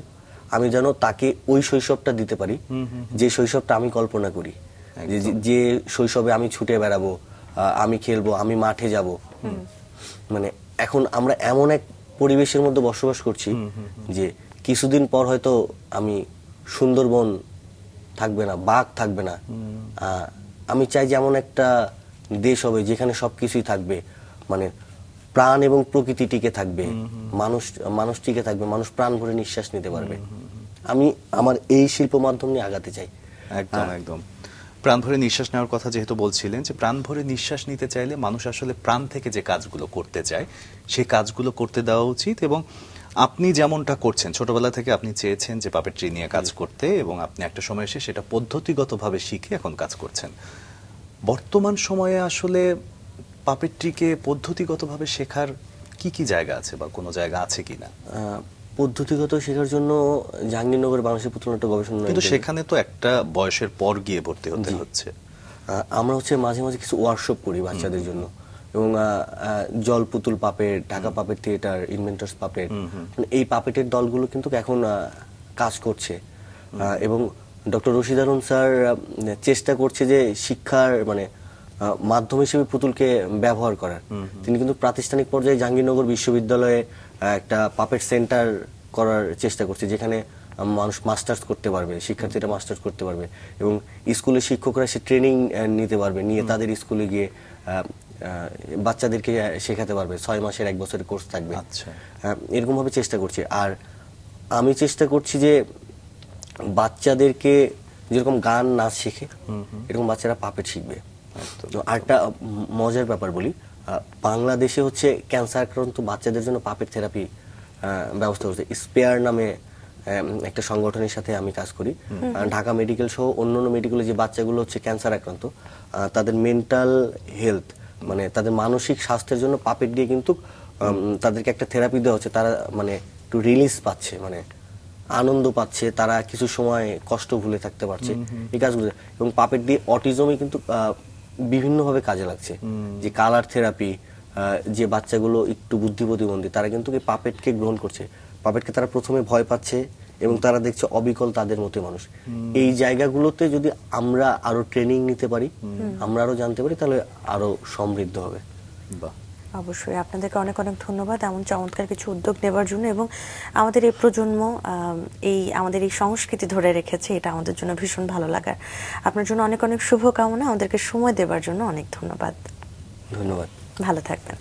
আমি যেন তাকে ওই শৈশবটা দিতে পারি যে শৈশবটা আমি কল্পনা করি, যে শৈশবে আমি ছুটে বেড়াবো, আমি খেলবো, আমি মাঠে যাব। মানে এখন আমরা এমন এক পরিবেশের মধ্যে বসবাস করছি যে কিছুদিন পর হয়তো আমি সুন্দরবন থাকবে না, বাঘ থাকবে না। আমি চাই যে এমন একটা দেশ হবে যেখানে সবকিছুই থাকবে, মানে প্রাণ এবং প্রকৃতি টিকে থাকবে, মানুষ টিকে থাকবে, মানুষ প্রাণ ভরে নিঃশ্বাস নিতে পারবে। আমি আমার এই শিল্প মাধ্যম নিয়ে আগাতে চাই। একদম একদম। প্রাণ ভরে নিঃশ্বাস নেওয়ার কথা যেহেতু বলছিলেন, যে প্রাণ ভরে নিঃশ্বাস নিতে চাইলে মানুষ আসলে প্রাণ থেকে যে কাজগুলো করতে চায় সেই কাজগুলো করতে দেওয়া উচিত। এবং আপনি যেমনটা করছেন, ছোটবেলা থেকে আপনি চেয়েছেন যে পাপেট্রি নিয়ে কাজ করতে, এবং আপনি একটা সময় এসে সেটা পদ্ধতিগতভাবে শিখে এখন কাজ করছেন। বর্তমান সময়ে আসলে পাপেট্রিকে পদ্ধতিগতভাবে শেখার কি কি জায়গা আছে, বা কোনো জায়গা আছে কিনা? পদ্ধতিগত শেখার জন্য জাহাঙ্গীরনগর বাংলাদেশের পুতুলনাট্য গবেষণা কিন্তু সেখানে তো একটা বয়সের পর গিয়ে ভর্তি হতে হচ্ছে। আমরা মাঝে মাঝে কিছু ওয়ার্কশপ করি বাচ্চাদের জন্য, এবং জল পুতুল puppet, Dhaka puppet theatre, inventors puppet, এই পাপেটের দলগুলো কিন্তু এখন কাজ করছে। এবং ডক্টর রশিদ হারুন স্যার চেষ্টা করছে যে শিক্ষার মানে মাধ্যম হিসেবে পুতুলকে ব্যবহার করার। তিনি কিন্তু প্রাতিষ্ঠানিক পর্যায়ে জাহাঙ্গীরনগর বিশ্ববিদ্যালয়ে একটা পাপেট সেন্টার করার চেষ্টা করছে, যেখানে মানুষ মাস্টার্স করতে পারবে, শিক্ষার্থীরা মাস্টার্স করতে পারবে, এবং স্কুলের শিক্ষকরা সে ট্রেনিং নিতে পারবে, নিয়ে তাদের স্কুলে গিয়ে বাচ্চাদেরকে শেখাতে পারবে। 6 মাসের 1 বছরের কোর্স থাকবে। আচ্ছা। এরকম ভাবে চেষ্টা করছি। আর আমি চেষ্টা করছি যে বাচ্চাদেরকে যেরকম গান নাচ শেখে, এরকম বাচ্চারা পাপেট শিখবে। আরেকটা মজার ব্যাপার বলি, বাংলাদেশে ক্যান্সার আক্রান্ত বাচ্চাদের জন্য পাপেট থেরাপি ব্যবস্থা হচ্ছে। স্পেয়ার নামে একটা সংগঠনের সাথে আমি কাজ করি। ঢাকা মেডিকেল সহ অন্যান্য মেডিকেলে যে বাচ্চাগুলো ক্যান্সার আক্রান্ত, তাদের মেন্টাল হেলথ মানে তাদের মানসিক স্বাস্থ্যের জন্য পাপেট দিয়ে কিন্তু তাদেরকে একটা থেরাপি দেওয়া হচ্ছে। তারা মানে একটু রিলিজ পাচ্ছে, মানে আনন্দ পাচ্ছে, তারা কিছু সময় কষ্ট ভুলে থাকতে পারছে এই কাজগুলো। এবং পাপেট দিয়ে অটিজমে কিন্তু বিভিন্নভাবে কাজে লাগছে। যে কালার থেরাপি, যে বাচ্চাগুলো একটু বুদ্ধি প্রতিবন্ধী, তারা কিন্তু পাপেটকে গ্রহণ করছে। পাপেটকে তারা প্রথমে ভয় পাচ্ছে এবং তারা দেখছে অবিকল তাদের মতো মানুষ। এই জায়গাগুলোতে যদি আমরা আরো ট্রেনিং নিতে পারি, আমরা আরো জানতে পারি, তাহলে আরো সমৃদ্ধ হবে। বাহ। অবশ্যই আপনাদেরকে অনেক অনেক ধন্যবাদ এমন চমৎকার কিছু উদ্যোগ নেবার জন্য, এবং আমাদের এই প্রজন্ম আমাদের এই সংস্কৃতি ধরে রেখেছে, এটা আমাদের জন্য ভীষণ ভালো লাগার। আপনার জন্য অনেক অনেক শুভকামনা। আমাদেরকে সময় দেবার জন্য অনেক ধন্যবাদ। ধন্যবাদ। ভালো থাকবেন।